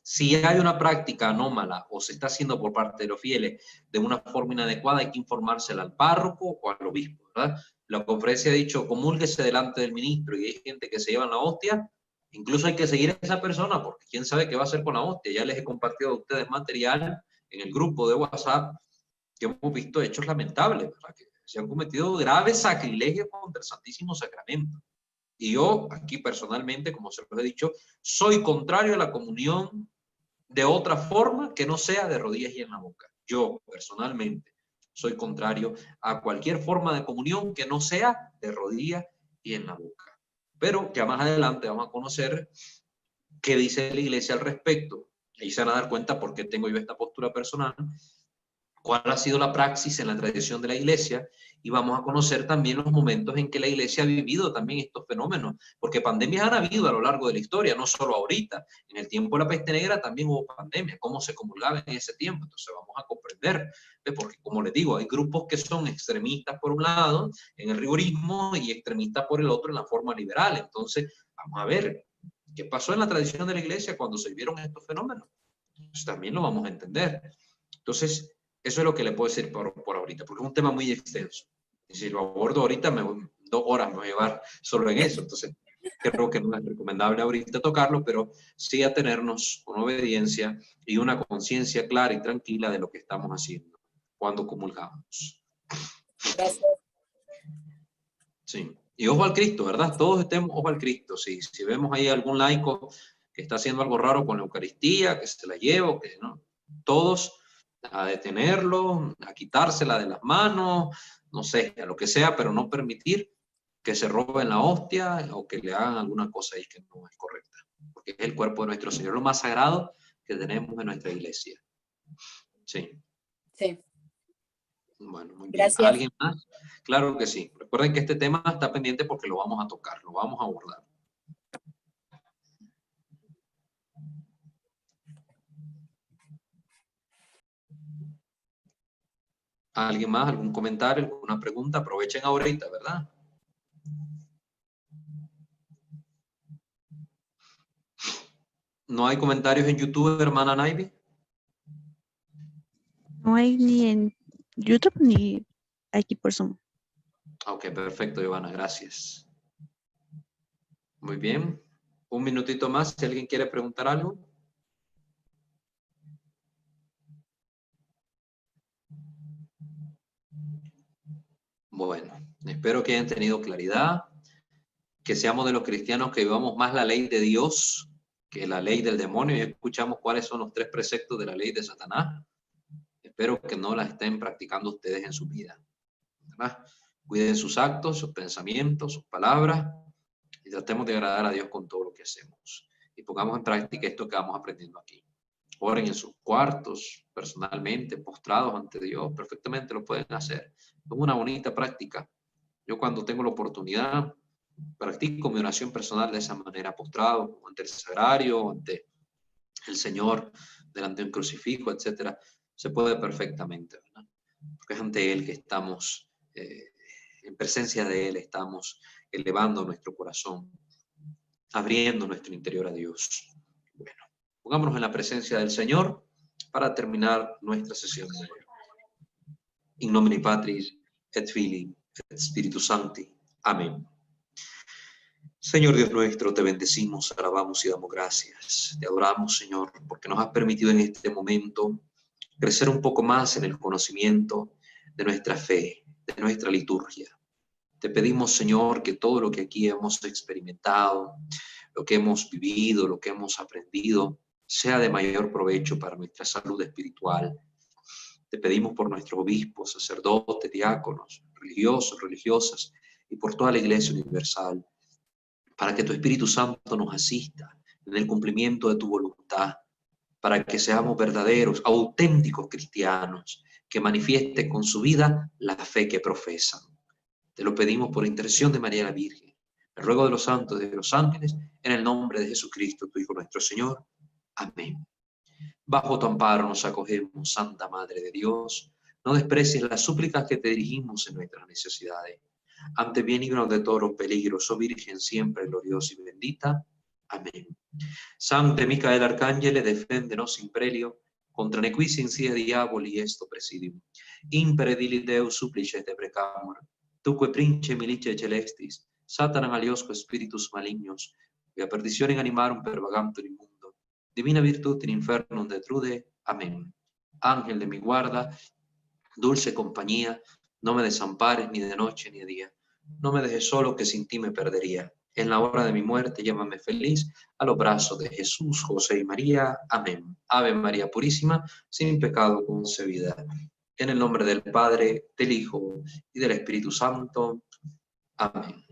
Si hay una práctica anómala o se está haciendo por parte de los fieles de una forma inadecuada, hay que informársela al párroco o al obispo, ¿verdad? La conferencia ha dicho, comúlguese delante del ministro, y hay gente que se lleva la hostia. Incluso hay que seguir a esa persona porque quién sabe qué va a hacer con la hostia. Ya les he compartido a ustedes material en el grupo de WhatsApp que hemos visto hechos lamentables, ¿verdad? Que se han cometido graves sacrilegios contra el Santísimo Sacramento. Y yo aquí personalmente, como se los he dicho, soy contrario a la comunión de otra forma que no sea de rodillas y en la boca. Yo personalmente soy contrario a cualquier forma de comunión que no sea de rodillas y en la boca. Pero ya más adelante vamos a conocer qué dice la Iglesia al respecto. Ahí se van a dar cuenta por qué tengo yo esta postura personal, cuál ha sido la praxis en la tradición de la Iglesia, y vamos a conocer también los momentos en que la Iglesia ha vivido también estos fenómenos, porque pandemias han habido a lo largo de la historia, no solo ahorita. En el tiempo de la peste negra también hubo pandemia, cómo se comulgaba en ese tiempo. Entonces vamos a comprender, porque como les digo, hay grupos que son extremistas por un lado en el rigorismo y extremistas por el otro en la forma liberal. Entonces vamos a ver qué pasó en la tradición de la Iglesia cuando se vieron estos fenómenos. Pues también lo vamos a entender. Entonces, eso es lo que le puedo decir por ahorita, porque es un tema muy extenso. Y si lo abordo ahorita, 2 horas me voy a llevar solo en eso. Entonces, creo que no es recomendable ahorita tocarlo, pero sí a tenernos una obediencia y una conciencia clara y tranquila de lo que estamos haciendo cuando comulgamos. Gracias. Sí. Y ojo al Cristo, ¿verdad? Todos estemos ojo al Cristo. Si vemos ahí algún laico que está haciendo algo raro con la Eucaristía, que se la lleva, o que no, todos a detenerlo, a quitársela de las manos, no sé, a lo que sea, pero no permitir que se roben la hostia o que le hagan alguna cosa ahí que no es correcta, porque es el cuerpo de nuestro Señor, lo más sagrado que tenemos en nuestra iglesia. Sí. Sí. Bueno, muy bien. Gracias. ¿Alguien más? Claro que sí. Recuerden que este tema está pendiente porque lo vamos a tocar, lo vamos a abordar. ¿Alguien más? ¿Algún comentario? ¿Alguna pregunta? Aprovechen ahorita, ¿verdad? ¿No hay comentarios en YouTube, hermana Naivi? No hay ni en YouTube ni aquí por Zoom. Ok, perfecto, Giovanna, gracias. Muy bien. Un minutito más, si alguien quiere preguntar algo. Bueno, espero que hayan tenido claridad, que seamos de los cristianos que vivamos más la ley de Dios que la ley del demonio. Ya escuchamos cuáles son los 3 preceptos de la ley de Satanás. Espero que no la estén practicando ustedes en su vida, ¿verdad? Cuiden sus actos, sus pensamientos, sus palabras, y tratemos de agradar a Dios con todo lo que hacemos. Y pongamos en práctica esto que vamos aprendiendo aquí. Oren en sus cuartos, personalmente, postrados ante Dios, perfectamente lo pueden hacer. Es una bonita práctica. Yo cuando tengo la oportunidad, practico mi oración personal de esa manera, postrado ante el sagrario, ante el Señor, delante de un crucifijo, etcétera. Se puede perfectamente, ¿verdad? Porque es ante Él que estamos, en presencia de Él, estamos elevando nuestro corazón, abriendo nuestro interior a Dios. Bueno, pongámonos en la presencia del Señor para terminar nuestra sesión de hoy. In nomine Patris et Filii et Spiritus Sancti. Amén. Señor Dios nuestro, te bendecimos, alabamos y damos gracias. Te adoramos, Señor, porque nos has permitido en este momento crecer un poco más en el conocimiento de nuestra fe, de nuestra liturgia. Te pedimos, Señor, que todo lo que aquí hemos experimentado, lo que hemos vivido, lo que hemos aprendido, sea de mayor provecho para nuestra salud espiritual, Te pedimos por nuestros obispos, sacerdotes, diáconos, religiosos, religiosas y por toda la Iglesia universal, para que tu Espíritu Santo nos asista en el cumplimiento de tu voluntad, para que seamos verdaderos, auténticos cristianos, que manifiesten con su vida la fe que profesan. Te lo pedimos por intercesión de María la Virgen, el ruego de los santos y de los ángeles, en el nombre de Jesucristo, tu Hijo nuestro Señor. Amén. Bajo tu amparo nos acogemos, Santa Madre de Dios. No desprecies las súplicas que te dirigimos en nuestras necesidades. Antes bien, líbranos de todos los peligros, oh Virgen siempre gloriosa y bendita. Amén. Sancte Micael Arcángele, defendenos in prelio, contra nequis insidia diaboli esto presidium. Impere dili Deus supplice te precamur, tuque prince milice celestis, Satanam aliosco spiritus malignos, via perditionem animarum pervagantur in mundo, divina virtud in infernum detrude. Amén. Ángel de mi guarda, dulce compañía, no me desampares ni de noche ni de día. No me dejes solo, que sin ti me perdería. En la hora de mi muerte, llámame feliz a los brazos de Jesús, José y María. Amén. Ave María Purísima, sin pecado concebida. En el nombre del Padre, del Hijo y del Espíritu Santo. Amén.